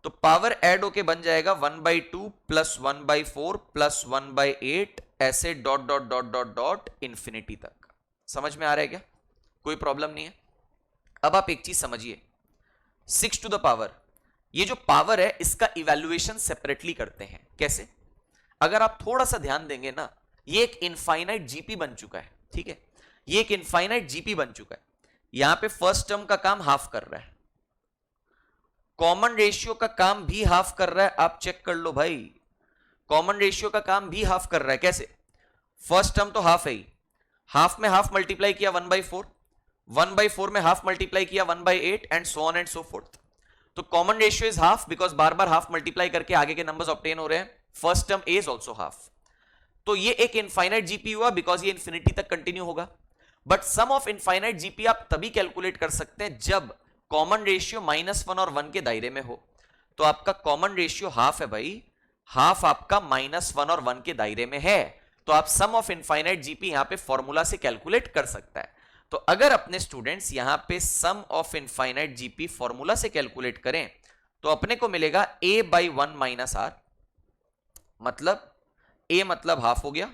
तो पावर ऐड होके बन जाएगा 1/2 प्लस 1/4 प्लस 1/8 ऐसे dot dot dot dot dot infinity तक। समझ में आ रहा है क्या? कोई प्रॉब्लम नहीं है। अब आप एक चीज समझिए, 6 टू द पावर, ये जो पावर है इसका इवैल्यूएशन सेपरेटली करते हैं। कैसे? अगर आप थोड़ा सा ध्यान देंगे ना, ये एक इनफाइनाइट जीपी बन चुका है। ठीक है, ये एक इनफाइनाइट जीपी बन चुका है। यहां पे फर्स्ट टर्म का काम हाफ कर रहा है, कॉमन रेशियो का काम भी हाफ कर रहा है। आप चेक कर लो भाई, कॉमन रेशियो का काम भी हाफ कर रहा है। कैसे? फर्स्ट टर्म तो हाफ है ही, हाफ में हाफ मल्टीप्लाई किया 1/4, 1/4 में हाफ मल्टीप्लाई किया 1/8 and so on and so forth. तो common ratio is half because बार बार हाफ मल्टीप्लाई करके आगे के नंबर्स ऑब्टेन हो रहे हैं। First term is also half. तो ये एक इनफाइनाइट जीपी हुआ बिकॉज ये इंफिनिटी तक कंटिन्यू होगा। But sum of infinite GP आप तभी कैलकुलेट कर सकते हैं जब कॉमन रेशियो -1 और 1 के दायरे में हो। तो आपका कॉमन रेशियो हाफ है भाई, हाफ आपका -1 और 1 के दायरे में है, तो आप सम ऑफ इनफाइनाइट जीपी यहां पे फॉर्मूला से कैलकुलेट कर सकता है। तो अगर अपने स्टूडेंट्स यहां पे सम ऑफ इनफाइनाइट जीपी फॉर्मूला से कैलकुलेट करें तो अपने को मिलेगा a/1 - r, मतलब a मतलब हाफ हो गया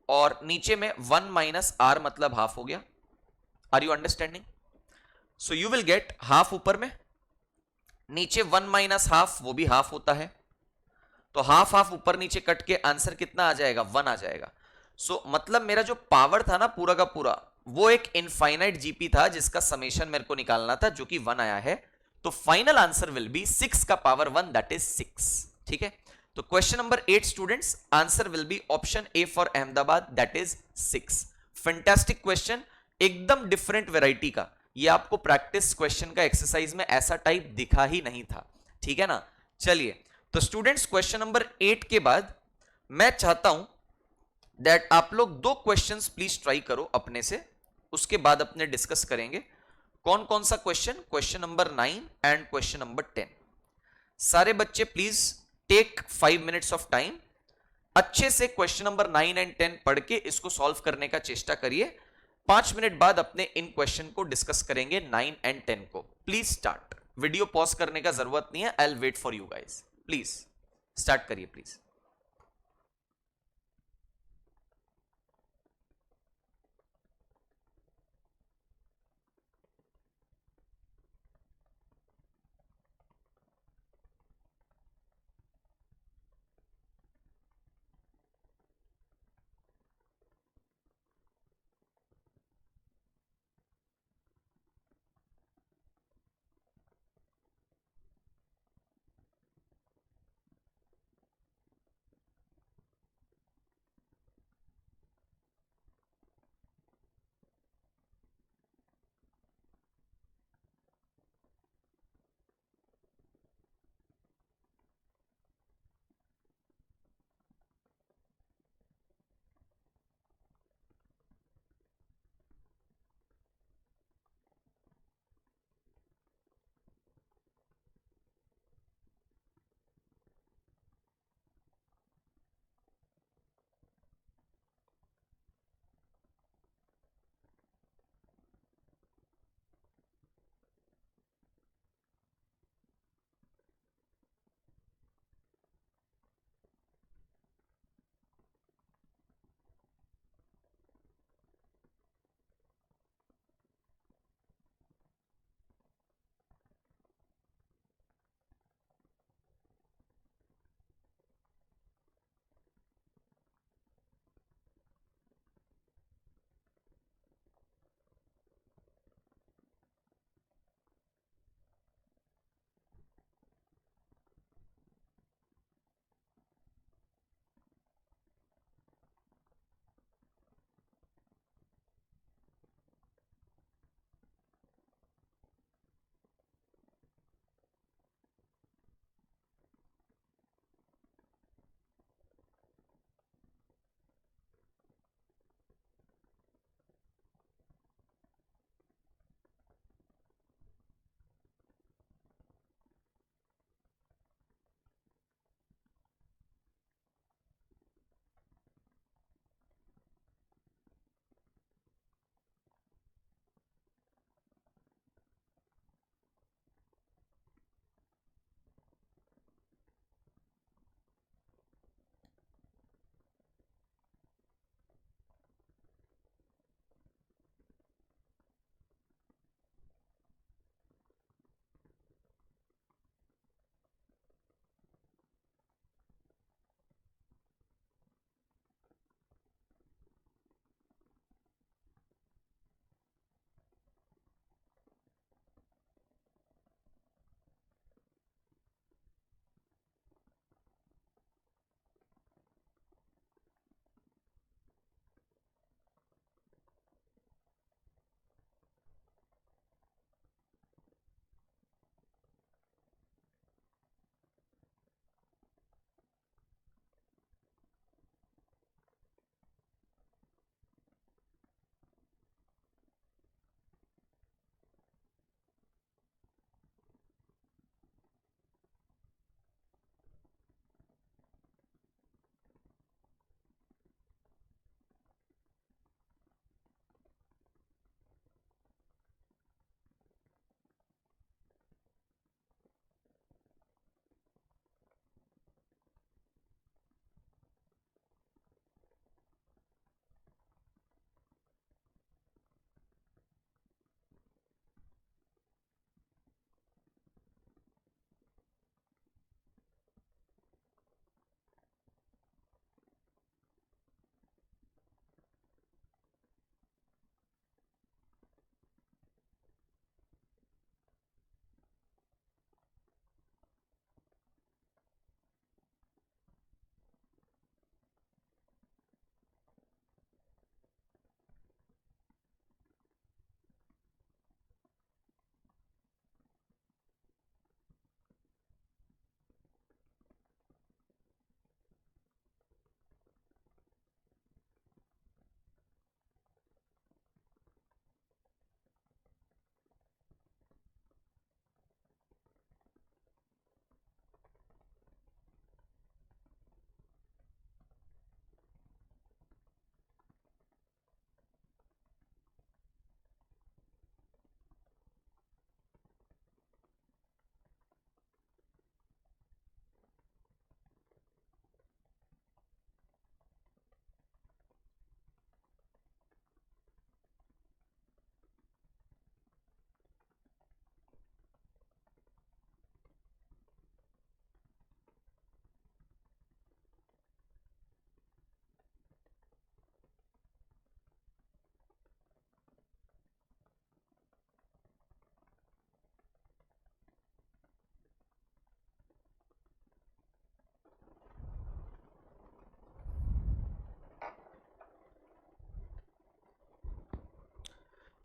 और नीचे में 1 - r मतलब हाफ हो गया। Are you understanding? So you will get half ऊपर में, नीचे 1 - हाफ, वो भी हाफ होता है, तो हाफ हाफ ऊपर नीचे कट के आंसर कितना आ जाएगा? 1 आ जाएगा। सो मतलब मेरा जो पावर था ना पूरा का पूरा, वो एक इनफाइनाइट जीपी था जिसका समेशन मेरे को निकालना था, जो कि 1 आया है। तो फाइनल आंसर विल बी 6 का पावर 1 दैट इज 6। ठीक है, तो question number 8 students, answer will be option A for Ahmedabad that is 6। Fantastic question, एकदम डिफरेंट वेराइटी का। ये आपको प्रैक्टिस क्वेश्चन का एक्सरसाइज में ऐसा टाइप दिखा ही नहीं था। ठीक है ना? चलिए, तो स्टूडेंट्स क्वेश्चन नंबर 8 के बाद मैं चाहता हूं दैट आप लोग 2 क्वेश्चंस प्लीज ट्राई करो अपने से, उसके बाद अपने डिस्कस करेंगे। कौन कौन सा question? Question number 9 and question number 10। सारे बच्चे please take 5 minutes of time, अच्छे से क्वेश्चन नंबर 9 एंड 10 पढ़ के इसको सॉल्व करने का चेष्टा करिए। 5 मिनट बाद अपने इन क्वेश्चन को डिस्कस करेंगे 9 एंड 10 को। Please start. वीडियो पॉज करने का जरूरत नहीं है, I will wait for you guys. Please start करिए प्लीज।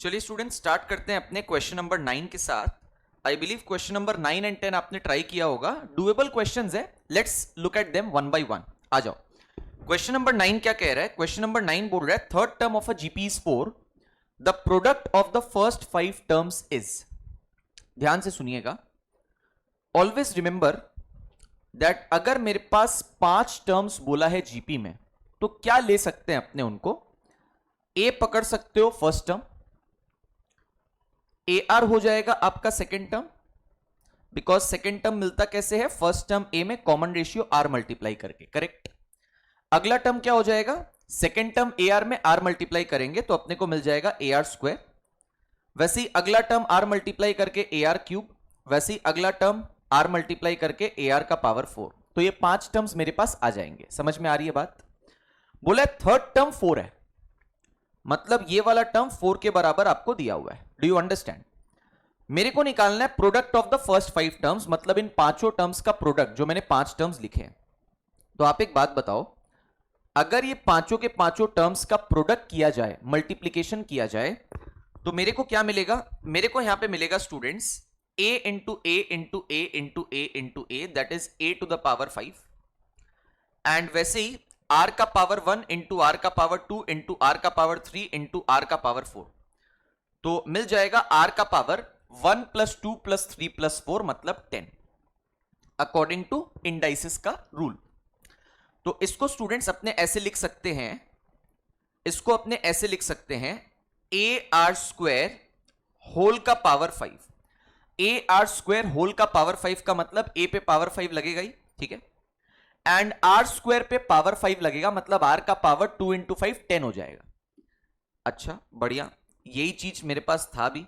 चलिए स्टूडेंट स्टार्ट करते हैं अपने क्वेश्चन नंबर 9 के साथ। I believe question number 9 and 10 आपने ट्राई किया होगा, डुएबल क्वेश्चंस है। Let's look at them one by one. आ जाओ। क्वेश्चन नंबर 9 क्या कह रहा है? क्वेश्चन नंबर 9 बोल रहा है third term of a GP is 4, the product of the first 5 terms is. ध्यान से सुनिएगा, ऑलवेज रिमेंबर दैट अगर मेरे पास 5 टर्म्स बोला है जीपी में तो क्या ले सकते हैं अपने उनको। ए पकड़ सकते हो फर्स्ट टर्म, ए आर हो जाएगा आपका second term, because second term मिलता कैसे है, फर्स्ट टर्म ए में कॉमन रेशियो आर मल्टीप्लाई करके, करेक्ट। अगला टर्म क्या हो जाएगा, सेकेंड टर्म ए आर में आर मल्टीप्लाई करेंगे तो अपने को मिल जाएगा ए आर स्क्वायर। वैसे ही अगला टर्म आर मल्टीप्लाई करके ए आर क्यूब, वैसे ही अगला टर्म आर मल्टीप्लाई करके ए आर का पावर 4। तो ये 5 टर्म्स मेरे पास आ जाएंगे। समझ में आ रही है बात? बोला थर्ड टर्म 4 है, मतलब ये वाला टर्म 4 के बराबर आपको दिया हुआ है। Do you understand? मेरे को निकालना है product of the first 5 terms, मतलब इन पांचों टर्म्स का प्रोडक्ट, जो मैंने 5 टर्म्स लिखे हैं। तो आप एक बात बताओ, अगर ये पांचों के पांचों टर्म्स का प्रोडक्ट किया जाए, मल्टीप्लीकेशन किया जाए, तो मेरे को क्या मिलेगा? मेरे को यहां पे मिलेगा students a into A into A into A into A, that is a to the power 5। And वैसे ही r का पावर 1 इंटू आर का पावर 2 इंटू आर का पावर 3 इंटू आर का पावर 4। तो मिल जाएगा r का पावर 1 प्लस 2 प्लस 3 प्लस 4 मतलब 10, अकॉर्डिंग टू इंडाइसिस का रूल। तो इसको स्टूडेंट्स अपने ऐसे लिख सकते हैं, इसको अपने ऐसे लिख सकते हैं ए आर स्क्वायर होल का power 5। A R square whole का पावर 5 का मतलब ए पे पावर 5 लगेगा ही, ठीक है, एंड आर स्क्वायर पे पावर 5 लगेगा, मतलब आर का पावर 2 इंटू 5 10 हो जाएगा। अच्छा बढ़िया, यही चीज मेरे पास था भी।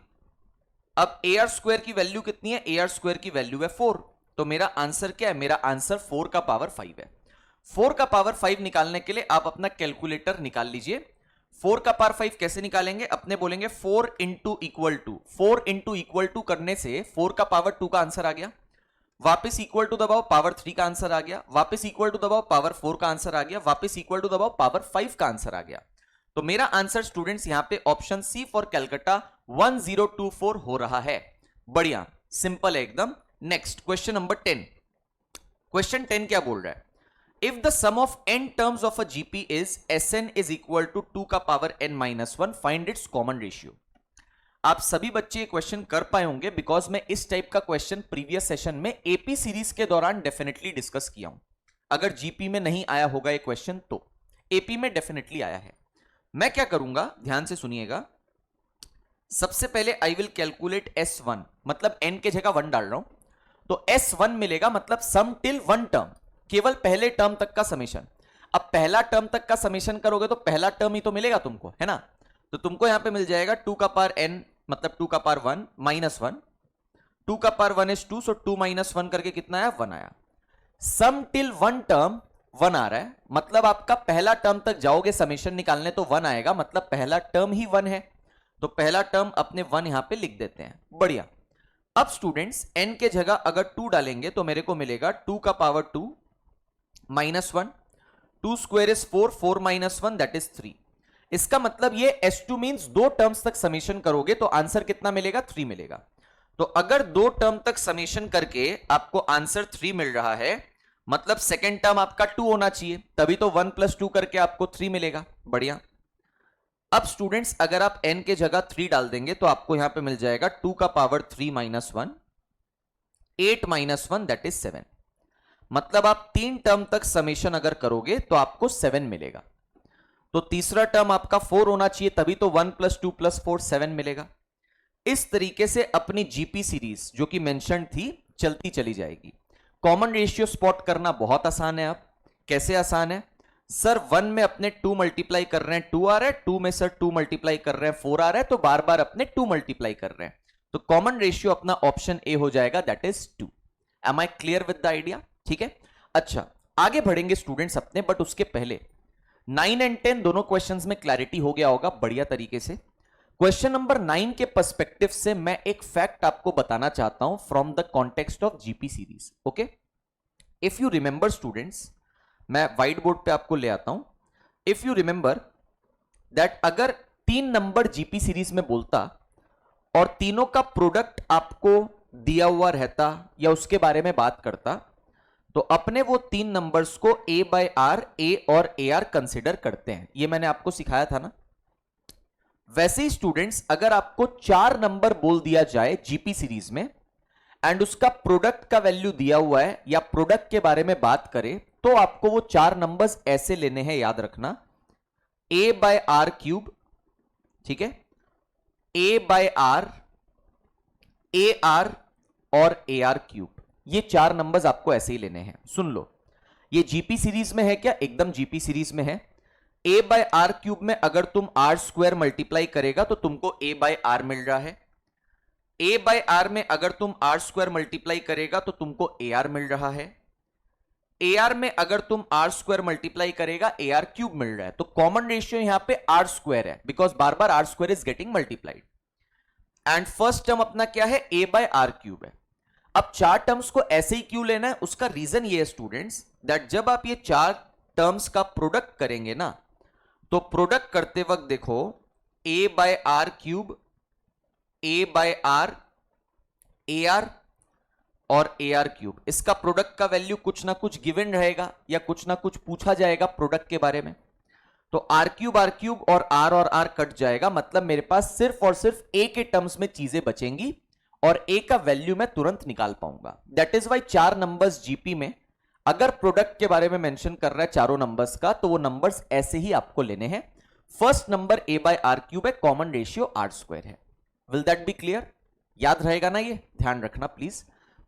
अब ए आर स्क्वायर की वैल्यू कितनी है? ए आर स्क्वायर की वैल्यू है 4, तो मेरा आंसर क्या है? मेरा आंसर 4 का पावर 5 है। 4 का पावर 5 निकालने के लिए आप अपना कैलकुलेटर निकाल लीजिए। 4 का पावर 5 कैसे निकालेंगे? अपने बोलेंगे 4 into equal to, 4 into equal to करने से 4 का पावर 2 का आंसर आ गया, वापस इक्वल टू दबाओ पावर 3 का आंसर आ गया, वापस इक्वल टू दबाओ पावर 4 का आंसर आ गया, वापस इक्वल टू दबाओ पावर 5 का आंसर आ गया। तो मेरा आंसर स्टूडेंट्स यहां पे ऑप्शन सी फॉर कैलकाटा 1024 हो रहा है। बढ़िया, सिंपल है एकदम। Next question number 10। क्वेश्चन 10 क्या बोल रहा है? If the sum of n terms of a GP is Sn is equal to 2 का power n minus 1, find its common ratio. आप सभी बच्चे ये क्वेश्चन कर पाए होंगे, बिकॉज मैं इस टाइप का क्वेश्चन प्रीवियस सेशन में एपी सीरीज के दौरान डेफिनेटली डिस्कस किया हूं। अगर जीपी में नहीं आया होगा ये क्वेश्चन तो एपी में डेफिनेटली आया है। मैं क्या करूंगा, ध्यान से सुनिएगा। सबसे पहले आई विल कैलकुलेट S1, मतलब n के जगह 1 डाल रहा हूं, तो S1 मिलेगा, मतलब सम टिल 1 टर्म, केवल पहले टर्म तक का समेशन। अब पहला टर्म तक का समेशन करोगे तो पहला टर्म ही तो मिलेगा तुमको, है ना? तो तुमको यहां पे मिल जाएगा 2 का पावर n, मतलब 2 का पावर 1 माइनस 1, 2 का पावर 1 इज 2, सो 2 माइनस 1 करके कितना आया? 1 आया। सम टिल 1 टर्म 1 आ रहा है, मतलब आपका पहला टर्म तक जाओगे समेशन निकालने तो 1 आएगा, मतलब पहला टर्म ही 1 है, तो पहला टर्म अपने 1 यहां पे लिख देते हैं। बढ़िया। अब स्टूडेंट्स n के जगह अगर 2 डालेंगे तो मेरे को मिलेगा 2 का power 2 minus 1, 2 square is 4, 4 minus 1 that is 3। इसका मतलब ये S2 मींस 2 टर्म्स तक समेशन करोगे तो आंसर कितना मिलेगा? 3 मिलेगा। तो अगर 2 टर्म तक समेशन करके आपको आंसर 3 मिल रहा है, मतलब सेकेंड टर्म आपका 2 होना चाहिए, तभी तो 1 प्लस 2 करके आपको 3 मिलेगा। बढ़िया। अब स्टूडेंट्स अगर आप n के जगह 3 डाल देंगे तो आपको यहां पे मिल जाएगा 2 का power 3 minus 1, 8 minus 1 that is 7, मतलब आप 3 टर्म तक समेशन अगर करोगे तो आपको 7 मिलेगा। तो तीसरा टर्म आपका 4 होना चाहिए, तभी तो 1 प्लस 2 प्लस 4 7 मिलेगा। इस तरीके से अपनी जीपी सीरीज जो कि मेंशन थी चलती चली जाएगी। कॉमन रेशियो स्पॉट करना बहुत आसान है। अब कैसे आसान है? सर 1 में अपने 2 मल्टीप्लाई कर रहे हैं, 2 आ रहा है, 2 में सर 2 मल्टीप्लाई कर रहे हैं, 4 आ रहा है, तो बार बार अपने 2 मल्टीप्लाई कर रहे हैं, तो कॉमन रेशियो अपना ऑप्शन ए हो जाएगा, that is 2। Am I clear with the idea? ठीक है। अच्छा आगे बढ़ेंगे स्टूडेंट्स अपने, बट उसके पहले 9 एंड 10 दोनों क्वेश्चंस में क्लैरिटी हो गया होगा बढ़िया तरीके से। क्वेश्चन नंबर 9 के पर्सपेक्टिव से मैं एक फैक्ट आपको बताना चाहता हूं from the context of GP series. Okay, if you remember students, मैं व्हाइट बोर्ड पे आपको ले आता हूं। इफ यू रिमेंबर दैट अगर 3 नंबर जीपी सीरीज में बोलता और तीनों का प्रोडक्ट आपको दिया हुआ रहता या उसके बारे में बात करता, तो अपने वो 3 नंबर्स को a बाय आर, ए और ए आर कंसिडर करते हैं। ये मैंने आपको सिखाया था ना। वैसे ही स्टूडेंट्स, अगर आपको 4 नंबर बोल दिया जाए जीपी सीरीज में एंड उसका प्रोडक्ट का वैल्यू दिया हुआ है या प्रोडक्ट के बारे में बात करें, तो आपको वो 4 नंबर्स ऐसे लेने हैं, याद रखना, a बाय आर क्यूब, ठीक है, a by R, A R और ए आर क्यूब। ये 4 नंबर्स आपको ऐसे ही लेने हैं। सुन लो, ये जीपी सीरीज में है क्या? एकदम जीपी सीरीज में है। a बाय आर क्यूब में अगर तुम आर स्क्वायर मल्टीप्लाई करेगा तो तुमको a बाय आर मिल रहा है। a बाय आर में अगर तुम आर स्क्वायर मल्टीप्लाई करेगा तो तुमको ए आर मिल रहा है। ए आर में अगर तुम आर स्क्वायर मल्टीप्लाई करेगा ए आर क्यूब मिल रहा है। तो कॉमन रेशियो यहां पे आर स्क्वायर है, बिकॉज बार बार R square is getting multiplied. And first term अपना क्या है? a बाय आर क्यूब है। अब 4 टर्म्स को ऐसे ही क्यों लेना है? उसका रीजन ये है स्टूडेंट्स, दैट जब आप ये 4 टर्म्स का प्रोडक्ट करेंगे ना, तो प्रोडक्ट करते वक्त देखो, a by R cube, a by R, A R और ए आर क्यूब, इसका प्रोडक्ट का वैल्यू कुछ ना कुछ गिवन रहेगा या कुछ ना कुछ पूछा जाएगा प्रोडक्ट के बारे में। तो आर क्यूब और आर कट जाएगा, मतलब मेरे पास सिर्फ और सिर्फ ए के टर्म्स में चीजें बचेंगी और ए का वैल्यू मैं तुरंत निकाल पाऊंगा। That is why 4 numbers GP में अगर प्रोडक्ट के बारे में मेंशन कर रहा है चारों नंबर्स का, तो वो नंबर्स ऐसे ही आपको लेने हैं। First number a by R cube है, कॉमन रेशियो आर स्क्वायर है। Will that be clear? याद रहेगा ना? ये ध्यान रखना प्लीज।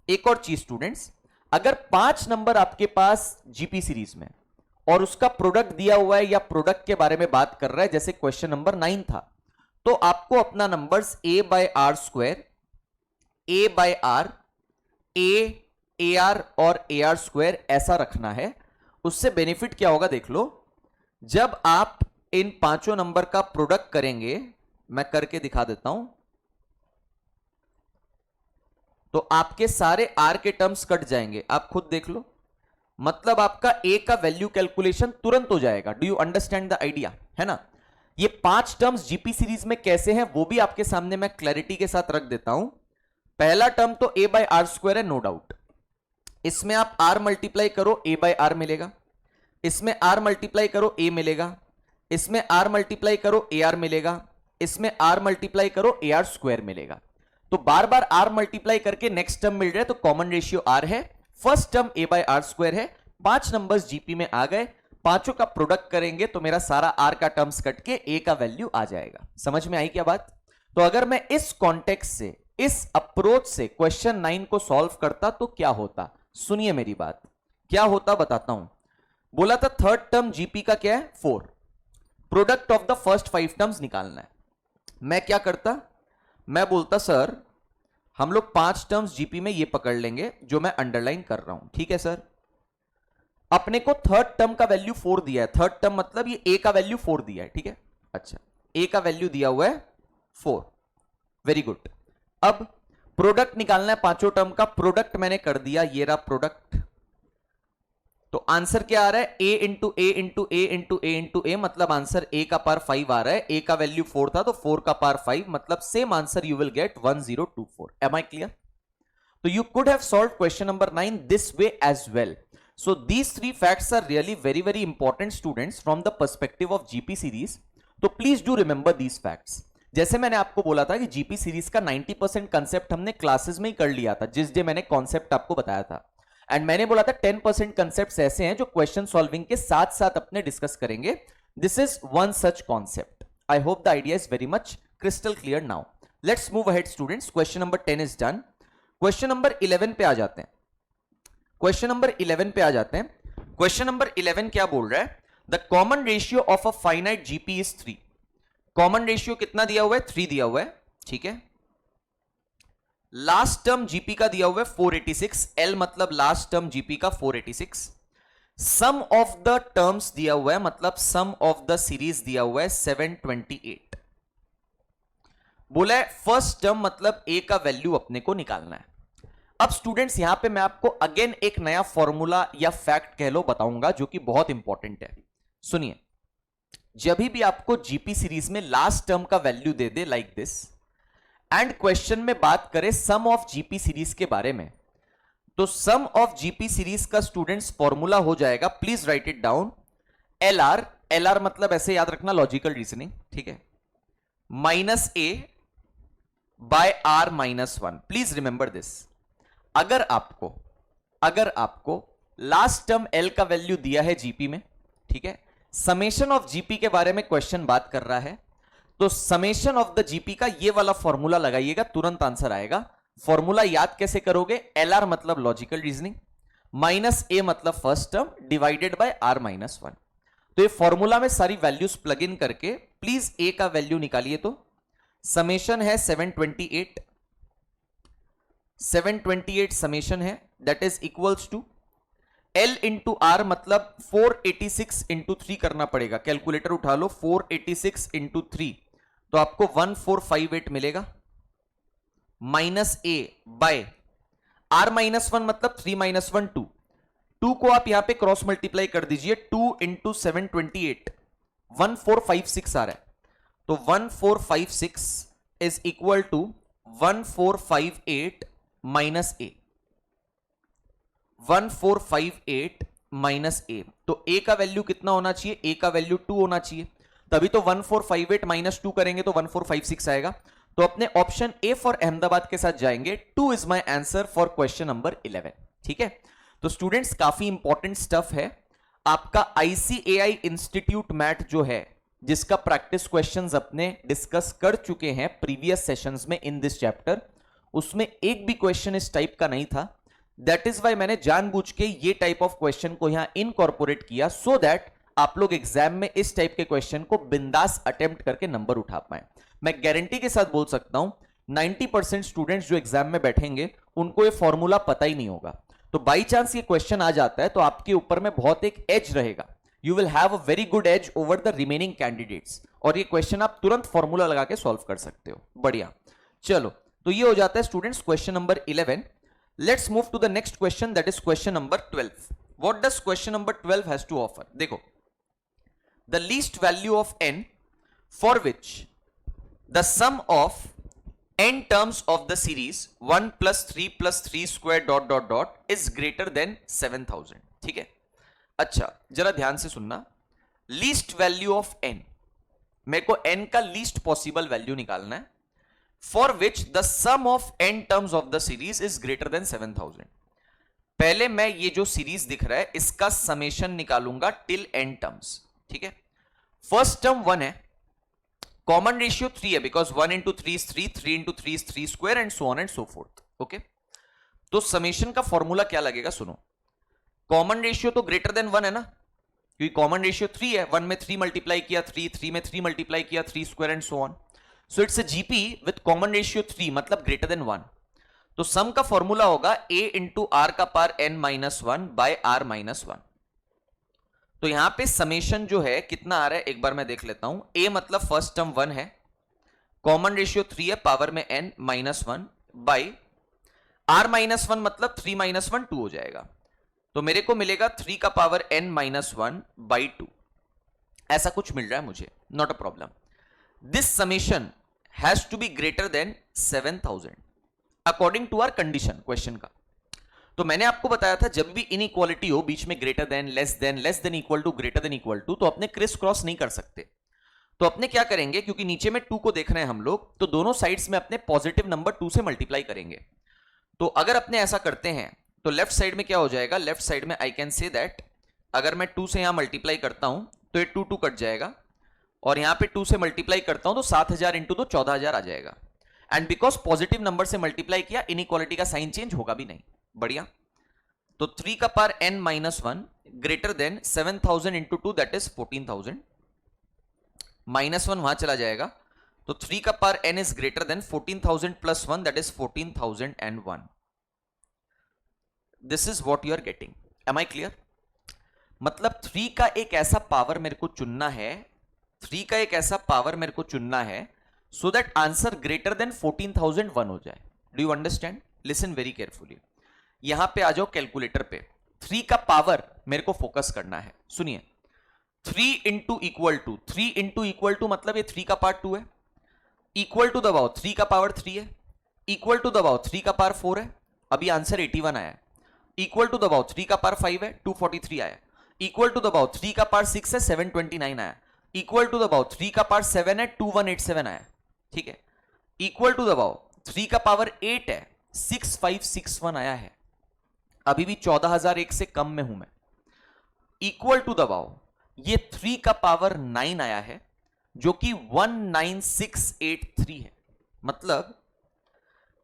एक और चीज स्टूडेंट्स, अगर 5 नंबर आपके पास जीपी सीरीज में और उसका प्रोडक्ट दिया हुआ है या प्रोडक्ट के बारे में बात कर रहा है, जैसे क्वेश्चन नंबर 9 था, तो आपको अपना numbers a by R square, a by R, A R और ए आर स्क्वायर ऐसा रखना है। उससे बेनिफिट क्या होगा देख लो, जब आप इन 5 नंबर का प्रोडक्ट करेंगे, मैं करके दिखा देता हूं, तो आपके सारे आर के टर्म्स कट जाएंगे। आप खुद देख लो, मतलब आपका ए का वैल्यू कैलकुलेशन तुरंत हो जाएगा। Do you understand the idea? है ना? ये 5 टर्म्स जीपी सीरीज में कैसे हैं वो भी आपके सामने मैं क्लैरिटी के साथ रख देता हूं। पहला टर्म तो a बाय आर स्क्वायर है, नो डाउट। इसमें आप r मल्टीप्लाई करो, a बाय आर मिलेगा। इसमें r मल्टीप्लाई करो, a मिलेगा। इसमें r मल्टीप्लाई करो, ए आर मिलेगा। इसमें r मल्टीप्लाई करो, ए आर स्क्वायर मिलेगा। तो बार बार r मल्टीप्लाई करके नेक्स्ट टर्म मिल रहा है, तो कॉमन रेशियो r है। First term a by R square है। 5 नंबर्स जीपी में आ गए, पांचों का प्रोडक्ट करेंगे तो मेरा सारा r का टर्म्स कट के a का वैल्यू आ जाएगा। समझ में आई क्या बात? तो अगर मैं इस कॉन्टेक्स्ट से, इस अप्रोच से क्वेश्चन 9 को सॉल्व करता तो क्या होता? सुनिए मेरी बात, क्या होता बताता हूं। बोला था थर्ड टर्म जीपी का क्या है? 4। Product of the first 5 terms निकालना है। मैं क्या करता? मैं बोलता सर हम लोग 5 टर्म्स जीपी में ये पकड़ लेंगे जो मैं अंडरलाइन कर रहा हूं, ठीक है सर। अपने को थर्ड टर्म का वैल्यू 4 दिया है। थर्ड टर्म मतलब ये a का वैल्यू 4 दिया है, ठीक है। अच्छा, a का वैल्यू दिया हुआ है 4, वेरी गुड। अब प्रोडक्ट निकालना है 5 टर्म का। प्रोडक्ट मैंने कर दिया, ये रहा प्रोडक्ट। तो आंसर क्या आ रहा है? a into A into A into A into A, मतलब आंसर a का पावर 5 आ रहा है। a का वैल्यू 4 था तो 4 का पावर 5, मतलब same answer you will get 1024। Am I clear? तो you could have solved question number 9 this way as well. So these 3 facts are really very important students from the perspective of GP series. तो please do remember these facts. जैसे मैंने आपको बोला था कि GP series का 90% concept हमने classes में ही कर लिया था, जिस डे मैंने कॉन्सेप्ट आपको बताया था। एंड मैंने बोला था 10% कंसेप्ट ऐसे हैं जो क्वेश्चन सॉल्विंग के साथ साथ अपने डिस्कस करेंगे। This is one such concept. I hope the idea is very much crystal clear now. Let's move ahead students. Question number 10 is done. Question number 11 पे आ जाते हैं। क्वेश्चन नंबर 11 पे आ जाते हैं। क्वेश्चन नंबर 11 क्या बोल रहा है? The common ratio of a finite GP is 3। Common ratio कितना दिया हुआ है? 3 दिया हुआ है, ठीक है। लास्ट टर्म जीपी का दिया हुआ है 486, एल मतलब लास्ट टर्म जीपी का 486। सम ऑफ द टर्म्स दिया हुआ है, मतलब सम ऑफ द सीरीज दिया हुआ है 728। बोला है फर्स्ट टर्म मतलब ए का वैल्यू अपने को निकालना है। अब स्टूडेंट्स यहां पे मैं आपको अगेन एक नया फॉर्मूला या फैक्ट कह लो बताऊंगा जो कि बहुत इंपॉर्टेंट है। सुनिए, जब भी आपको जीपी सीरीज में लास्ट टर्म का value they they like this, and question में बात करें सम ऑफ जीपी सीरीज के बारे में, तो सम ऑफ जीपी सीरीज का स्टूडेंट्स फॉर्मूला हो जाएगा, please write it down, L R मतलब ऐसे याद रखना, लॉजिकल रीजनिंग, ठीक है, minus A by R minus one. Please remember this. अगर आपको लास्ट टर्म एल का वैल्यू दिया है जीपी में, ठीक है, समेशन ऑफ जीपी के बारे में क्वेश्चन बात कर रहा है, तो समेशन ऑफ द जीपी का ये वाला फॉर्मूला लगाइएगा, तुरंत आंसर आएगा। फॉर्मूला याद कैसे करोगे? एल आर मतलब लॉजिकल रीजनिंग, माइनस ए मतलब first term, divided by R minus one. तो ये फॉर्मूला में सारी वैल्यूज प्लग इन करके प्लीज ए का वैल्यू निकालिए। तो समेशन है 728 समेशन है, that is equals to L into R मतलब 486 इंटू 3 करना पड़ेगा, कैलकुलेटर उठा लो, 486 इंटू 3 तो आपको 1458 मिलेगा, minus A by R minus one मतलब 3 माइनस 1 2, 2 को आप यहां पे क्रॉस मल्टीप्लाई कर दीजिए, 2 इंटू 728 1456 आ रहा है, तो 1456 is equal to 1458 minus A, 1458 minus A. तो ए का वैल्यू कितना होना चाहिए? ए का वैल्यू 2 होना चाहिए, तभी तो 1458 माइनस 2 करेंगे तो 1456 आएगा। तो अपने ऑप्शन ए फॉर अहमदाबाद के साथ जाएंगे। 2 is my answer for question number 11। ठीक है, तो स्टूडेंट्स काफी इंपॉर्टेंट स्टफ है आपका। आईसीएआई इंस्टीट्यूट मैथ जो है, जिसका प्रैक्टिस क्वेश्चंस अपने डिस्कस कर चुके हैं प्रीवियस सेशंस में इन दिस चैप्टर, उसमें एक भी क्वेश्चन इस टाइप का नहीं था। दैट इज वाई मैंने जानबूझ के ये टाइप ऑफ क्वेश्चन को यहां इनकॉर्पोरेट किया, सो दैट आप लोग एग्जाम में इस टाइप के क्वेश्चन को बिंदास अटेम्प्ट करके नंबर उठा पाए। मैं गारंटी के साथ बोल सकता हूं 90% स्टूडेंट्स जो एग्जाम में बैठेंगे उनको ये फॉर्मूला पता ही नहीं होगा। तो बाई चांस ये क्वेश्चन आ जाता है तो आपके ऊपर में बहुत एक एज रहेगा, you will have a very good edge over the remaining candidates, और ये क्वेश्चन आप तुरंत फॉर्मूला लगा के सॉल्व कर सकते हो। बढ़िया, चलो तो ये हो जाता है students question number 11। Let's move to the next question, that is question number 12। What does question number 12 has to offer? देखो, the least value of n for which the sum of n terms of the series 1 plus 3 plus 3 square dot dot dot is greater than 7000। ठीक है, अच्छा जरा ध्यान से सुनना। Least value of n, मेरे को n का लीस्ट पॉसिबल वैल्यू निकालना है, for which the sum of n terms of the series is greater than 7000। पहले मैं ये जो सीरीज दिख रहा है इसका समेशन निकालूंगा टिल n टर्म्स। ठीक है, फर्स्ट टर्म 1 है, कॉमन रेशियो 3 है, because 1 into 3 is 3, 3 into 3 is 3 square and so on and so fourth. Okay, तो समेशन का फॉर्मूला क्या लगेगा? सुनो, कॉमन रेशियो तो ग्रेटर देन 1 है ना, क्योंकि कॉमन रेशियो 3 है, 1 में 3 मल्टीप्लाई किया 3, 3 में 3 मल्टीप्लाई किया 3 square and so on, so it's a GP with common ratio 3 मतलब ग्रेटर देन 1। तो सम का फॉर्मूला होगा a इंटू आर का power n minus 1 by R minus 1। तो यहां पे समेशन जो है कितना आ रहा है एक बार मैं देख लेता हूं। a मतलब फर्स्ट टर्म 1 है, कॉमन रेशियो 3 है, पावर में n minus 1 by r minus 1 मतलब 3 माइनस 1 2 हो जाएगा, तो मेरे को मिलेगा 3 का पावर n माइनस 1 बाई 2, ऐसा कुछ मिल रहा है मुझे, not a problem. This summation has to be greater than 7000 according to our condition question का। तो मैंने आपको बताया था जब भी इनइक्वालिटी हो बीच में greater than, less than equal to, greater than equal to, तो अपने क्रिस क्रॉस नहीं कर सकते। तो अपने क्या करेंगे, क्योंकि नीचे में 2 को देख रहे हैं हम लोग, तो दोनों साइड्स में अपने पॉजिटिव नंबर 2 से मल्टीप्लाई करेंगे। तो अगर अपने ऐसा करते हैं तो लेफ्ट साइड में क्या हो जाएगा, लेफ्ट साइड में आई कैन से दैट अगर मैं 2 से यहां मल्टीप्लाई करता हूं तो ये 2 2 कट जाएगा, और यहां पे 2 से मल्टीप्लाई करता हूं तो 7000 इंटू 2 14000 आ जाएगा। एंड बिकॉज पॉजिटिव नंबर से मल्टीप्लाई किया, इनइक्वालिटी का साइन चेंज होगा भी नहीं। बढ़िया, तो 3 का power n minus 1 greater than 7000 into 2 that is 14000, minus 1 वहां चला जाएगा, तो 3 का power n is greater than 14000 plus 1 that is 14001। This is what you are getting. Am I clear? मतलब 3 का एक ऐसा पावर मेरे को चुनना है, 3 का एक ऐसा पावर मेरे को चुनना है so that answer greater than 14001 हो जाए। Do you understand? Listen very carefully. यहां पे आ जाओ कैलकुलेटर पे, 3 का पावर मेरे को फोकस करना है। सुनिए, 3 into equal to, 3 into equal to मतलब ये 3 का पावर 2 है, इक्वल टू दबाओ 3 का पावर 3 है, इक्वल टू दबाओ 3 का पावर 4 है, अभी आंसर 81 आया है, इक्वल टू दबाओ 3 का पावर 5 है 243 आया, इक्वल टू दबाओ 3 का पावर 6 है 729 आया, इक्वल टू दबाओ 3 का पावर 7 है 2187 आया, ठीक है, इक्वल टू दबाओ 3 का पावर 8 है 6561 आया है, अभी भी 14001 से कम में हूं मैं, इक्वल टू दबाओ ये 3 का पावर 9 आया है जो कि 19683 है, मतलब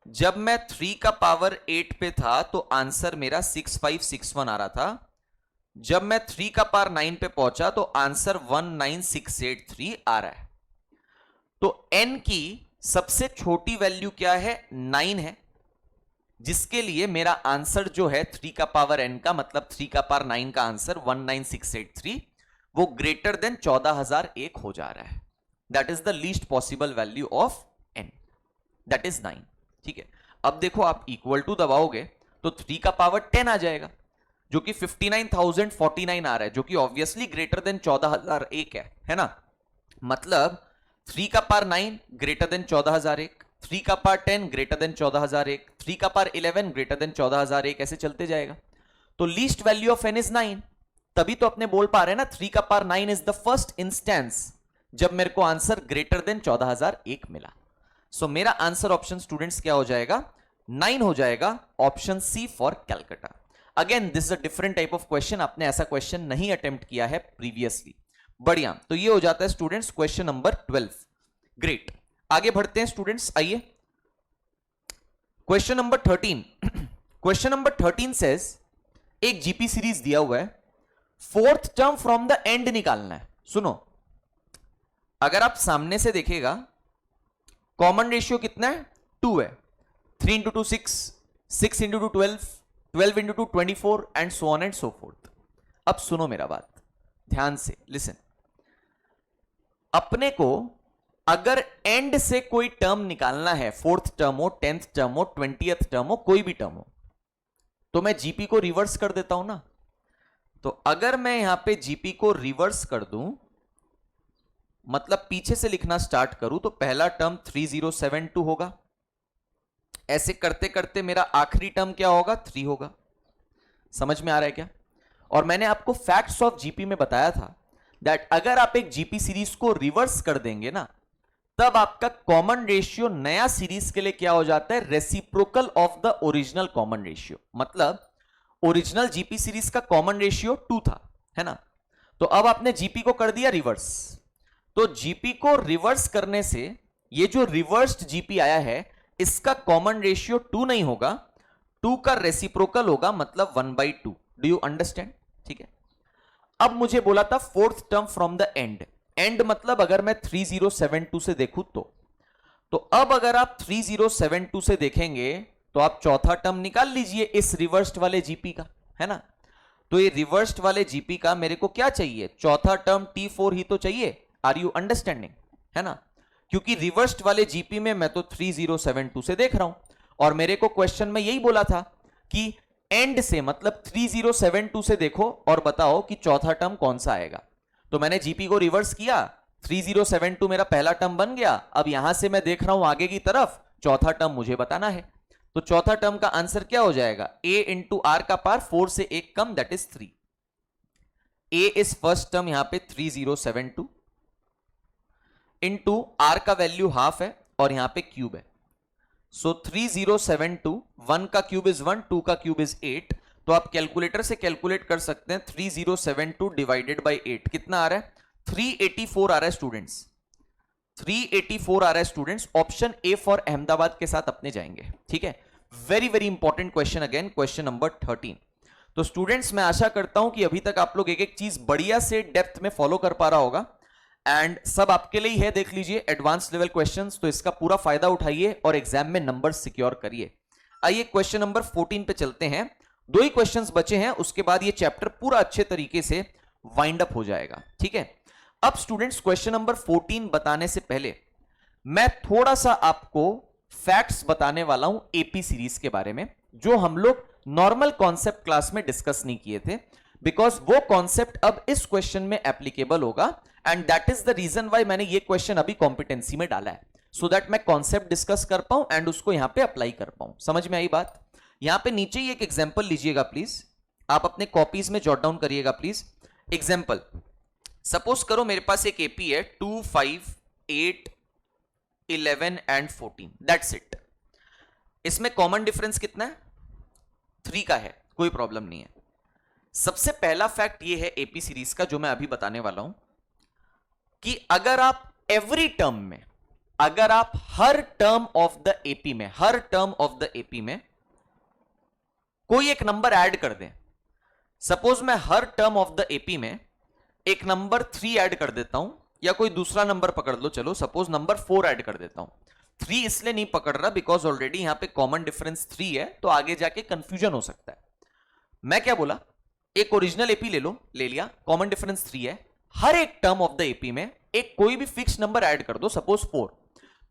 जब मैं 3 का पावर 8 पे था तो आंसर मेरा 6561 आ रहा था, जब मैं 3 का पावर 9 पे पहुंचा तो आंसर 19683 आ रहा है। तो n की सबसे छोटी वैल्यू क्या है? 9 है, जिसके लिए मेरा आंसर जो है 3 का पावर n का मतलब 3 का पावर 9 का आंसर 19683 वो ग्रेटर देन 14001 हो जा रहा है। That is the least possible value of n, that is 9। ठीक है, अब देखो आप इक्वल टू दबाओगे तो 3 का पावर 10 आ जाएगा जो कि 59049 आ रहा है, जो कि ऑब्वियसली ग्रेटर देन 14001 है ना। मतलब 3 का पावर 9 ग्रेटर देन 14001, 3 का पावर 10 ग्रेटर देन 14001, 3 का पावर 11 ग्रेटर देन 14001, ऐसे चलते जाएगा। तो least value of n is 9, तभी तो अपने बोल पा रहे हैं ना 3 का power 9 is the first instance जब मेरे को आंसर ग्रेटर देन 14001 मिला। सो मेरा आंसर ऑप्शन स्टूडेंट्स क्या हो जाएगा? 9 हो जाएगा, option C for Calcutta. Again this is a different type of question, आपने ऐसा क्वेश्चन नहीं अटेम्प्ट किया है प्रीवियसली। बढ़िया, तो ये हो जाता है स्टूडेंट्स क्वेश्चन नंबर 12। ग्रेट, आगे बढ़ते हैं स्टूडेंट्स, आइए question number 13। Question number 13 says एक जीपी सीरीज दिया हुआ है, fourth term from the and निकालना है। सुनो, अगर आप सामने से देखेगा कॉमन रेशियो कितना है? 2 है, 3 into 2 6, 6 into 2 12, 12 into 2 24 and so on and so fourth. अब सुनो मेरा बात ध्यान से, लिसन। अपने को अगर एंड से कोई टर्म निकालना है, फोर्थ टर्म हो, 10th टर्म हो, 20th टर्म हो, कोई भी टर्म हो, तो मैं जीपी को रिवर्स कर देता हूं ना। तो अगर मैं यहां पे जीपी को रिवर्स कर दूं, मतलब पीछे से लिखना स्टार्ट करूं, तो पहला टर्म 3072 होगा, ऐसे करते करते मेरा आखिरी टर्म क्या होगा? 3 होगा। समझ में आ रहा है क्या? और मैंने आपको फैक्ट्स ऑफ जीपी में बताया था दैट अगर आप एक जीपी सीरीज को रिवर्स कर देंगे ना, तब आपका कॉमन रेशियो नया सीरीज के लिए क्या हो जाता है? Reciprocal of the original common ratio. मतलब ओरिजिनल जीपी सीरीज का कॉमन रेशियो 2 था, है ना। तो अब आपने जीपी को कर दिया रिवर्स, तो जीपी को रिवर्स करने से ये जो रिवर्स्ड जीपी आया है इसका कॉमन रेशियो 2 नहीं होगा, 2 का रेसिप्रोकल होगा, मतलब 1/2। Do you understand? ठीक है, अब मुझे बोला था fourth term from the and, and मतलब अगर मैं 3072 से देखूं तो अब अगर आप 3072 से देखेंगे तो आप चौथा टर्म निकाल लीजिए इस रिवर्स्ड वाले जीपी का, है ना। तो ये रिवर्स्ड वाले जीपी का मेरे को क्या चाहिए? चौथा टर्म T4 ही तो चाहिए। Are you understanding? है ना, क्योंकि रिवर्स्ड वाले जीपी में मैं तो 3072 से देख रहा हूं, और मेरे को क्वेश्चन में यही बोला था कि एंड से मतलब 3072 से देखो और बताओ कि चौथा टर्म कौन सा आएगा। तो मैंने जीपी को रिवर्स किया, 3072 मेरा पहला टर्म बन गया। अब यहां से मैं देख रहा हूं आगे की तरफ, चौथा टर्म मुझे बताना है। तो चौथा टर्म का आंसर क्या हो जाएगा? a इंटू आर का पावर 4 से 1 कम, that is 3। a is first term यहां पे 3072 इंटू आर का वैल्यू हाफ है और यहां पे क्यूब है। सो 3072, 1 का क्यूब इज 1, 2 का क्यूब इज 8। तो आप कैलकुलेटर से कैलकुलेट कर सकते हैं 3072 डिवाइडेड बाय 8 कितना आ रहा है? 384 आ रहा है स्टूडेंट्स, 384 आ रहा है students. Option A for Ahmedabad के साथ अपने जाएंगे। ठीक है, very very important question, again question number 13। तो स्टूडेंट्स मैं आशा करता हूं कि अभी तक आप लोग एक एक चीज बढ़िया से डेप्थ में फॉलो कर पा रहा होगा, एंड सब आपके लिए ही है। देख लीजिए एडवांस लेवल क्वेश्चंस, तो इसका पूरा फायदा उठाइए और एग्जाम में नंबर सिक्योर करिए। आइए क्वेश्चन नंबर 14 पे चलते हैं। 2 ही क्वेश्चंस बचे हैं, उसके बाद ये चैप्टर पूरा अच्छे तरीके से वाइंड अप हो जाएगा। ठीक है, अब स्टूडेंट्स क्वेश्चन नंबर 14 बताने से पहले मैं थोड़ा सा आपको फैक्ट्स बताने वाला हूं एपी सीरीज के बारे में, जो हम लोग नॉर्मल कॉन्सेप्ट क्लास में डिस्कस नहीं किए थे। बिकॉज वो कॉन्सेप्ट अब इस क्वेश्चन में एप्लीकेबल होगा and that is the reason why मैंने ये क्वेश्चन अभी कॉम्पिटेंसी में डाला है, सो दैट मैं कॉन्सेप्ट डिस्कस कर पाऊं एंड उसको यहां पे अप्लाई कर पाऊं। समझ में आई बात? यहां पे नीचे ही एक एग्जांपल लीजिएगा प्लीज, आप अपने कॉपीज में जॉट डाउन करिएगा प्लीज। एग्जांपल, सपोज करो मेरे पास एक एपी है 2, 5, 8, 11 एंड 14, दैट्स इट। इसमें कॉमन डिफरेंस कितना है? 3 का है, कोई प्रॉब्लम नहीं है। सबसे पहला फैक्ट ये है एपी सीरीज का जो मैं अभी बताने वाला हूं कि अगर आप एवरी टर्म में, अगर आप हर टर्म ऑफ द एपी में, हर टर्म ऑफ द एपी में कोई एक नंबर ऐड कर दें, सपोज मैं हर टर्म ऑफ द एपी में एक नंबर 3 ऐड कर देता हूं, या कोई दूसरा नंबर पकड़ लो, चलो सपोज नंबर 4 ऐड कर देता हूं। 3 इसलिए नहीं पकड़ रहा बिकॉज ऑलरेडी यहां पे कॉमन डिफरेंस 3 है, तो आगे जाके कंफ्यूजन हो सकता है। मैं क्या बोला, एक ओरिजिनल एपी ले लो, ले लिया, कॉमन डिफरेंस 3 है, हर एक टर्म ऑफ द एपी में एक कोई भी फिक्स नंबर ऐड कर दो, सपोज 4।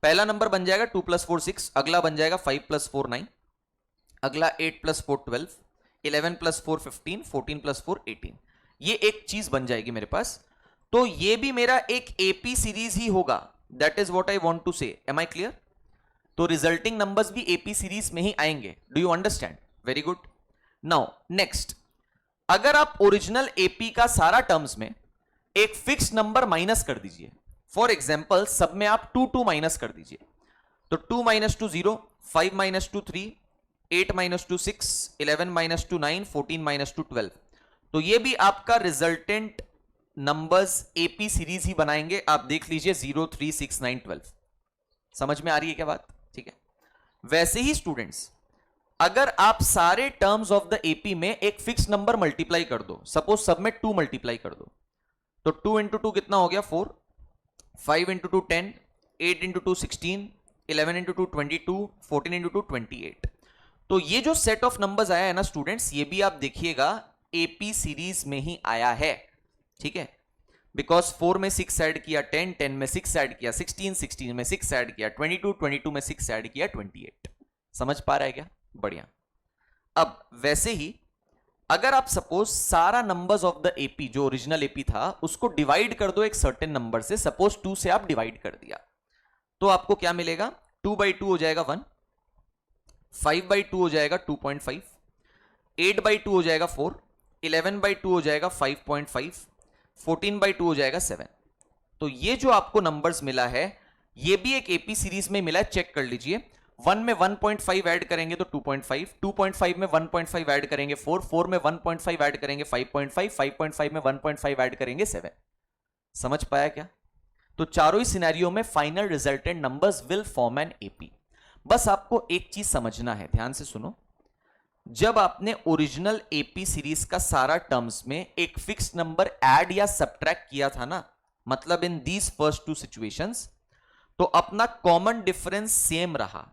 पहला नंबर बन जाएगा 2 + 4 6, अगला बन जाएगा 5 + 4 9, अगला 8 + 4 12, 11 + 4 15, 14 + 4 18। ये एक चीज बन जाएगी मेरे पास, तो ये भी मेरा एक एपी सीरीज ही होगा। That is what I want to say. Am I clear? तो रिजल्टिंग नंबर्स भी एपी सीरीज में ही आएंगे। Do you understand? Very good. Now next, अगर आप ओरिजिनल एपी का सारा टर्म्स में एक फिक्स नंबर माइनस कर दीजिए, फॉर एग्जाम्पल सब में आप 2 2 माइनस कर दीजिए, तो 2 - 2 0, 5 - 2 3, 8 - 2 6, 11 - 2 9, 14 - 2 12। तो ये भी आपका रिजल्टेंट नंबर्स एपी सीरीज ही बनाएंगे। आप देख लीजिए 0 3 6 9 12। समझ में आ रही है क्या बात? ठीक है। वैसे ही स्टूडेंट्स, अगर आप सारे टर्म्स ऑफ द एपी में एक फिक्स नंबर मल्टीप्लाई कर दो, सपोज सब में 2 मल्टीप्लाई कर दो, तो 2 × 2 कितना हो गया? 4, 5 × 2 10, 8 × 2 16, 11 × 2 22, 14 × 2 28। तो ये जो सेट ऑफ नंबर्स आया है ना स्टूडेंट्स, ये भी आप देखिएगा एपी सीरीज में ही आया है। ठीक है, बिकॉज 4 में 6 ऐड किया, 10 10 में 6 ऐड किया, 16 16 में 6 ऐड किया, 22 22 में 6 ऐड किया, 28। समझ पा रहा है क्या? बढ़िया। अब वैसे ही अगर आप सपोज सारा नंबर्स ऑफ द एपी जो ओरिजिनल एपी था उसको डिवाइड कर दो एक सर्टेन नंबर से, सपोज 2 से आप डिवाइड कर दिया, तो आपको क्या मिलेगा? 2/2 हो जाएगा 1, 5/2 हो जाएगा 2.5, 8/2 हो जाएगा 4, 11/2 हो जाएगा 5.5, 14/2 हो जाएगा 7। तो ये जो आपको नंबर्स मिला है ये भी एक एपी सीरीज में मिला है, चेक कर लीजिए। 1 में 1.5 ऐड करेंगे तो 2.5, 2.5 में 1.5 ऐड करेंगे 4, 4 में 1.5 ऐड करेंगे 5.5, 5.5 में 1.5 ऐड करेंगे 7। समझ पाया क्या? तो चारों ही सिनेरियो में final resultant numbers will form an AP. बस आपको एक चीज समझना है, ध्यान से सुनो। जब आपने ओरिजिनल एपी सीरीज का सारा टर्म्स में एक फिक्स नंबर ऐड या सब्ट्रैक्ट किया था ना, मतलब इन दीज फर्स्ट 2 सिचुएशंस, तो अपना कॉमन डिफरेंस सेम रहा।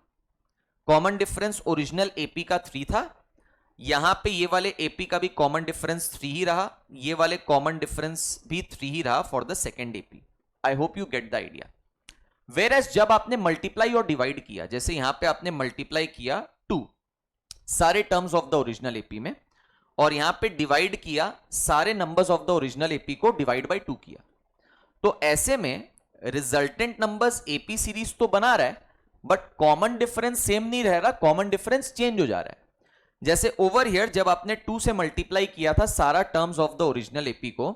कॉमन डिफरेंस ओरिजिनल एपी का 3 था, यहां पे ये वाले एपी का भी कॉमन डिफरेंस 3 ही रहा, ये वाले कॉमन डिफरेंस भी 3 ही रहा for the second AP. I hope you get the idea. Whereas जब आपने मल्टीप्लाई और डिवाइड किया, जैसे यहां पे आपने मल्टीप्लाई किया 2 सारे terms of the original AP में, और यहां पे डिवाइड किया सारे numbers of the original AP को डिवाइड बाय 2 किया, तो ऐसे में रिजल्टेंट नंबर्स एपी सीरीज तो बना रहा है बट कॉमन डिफरेंस सेम नहीं रह रहा, कॉमन डिफरेंस चेंज हो जा रहा है। जैसे ओवर हियर जब आपने 2 से मल्टीप्लाई किया था सारा terms of the original AP को,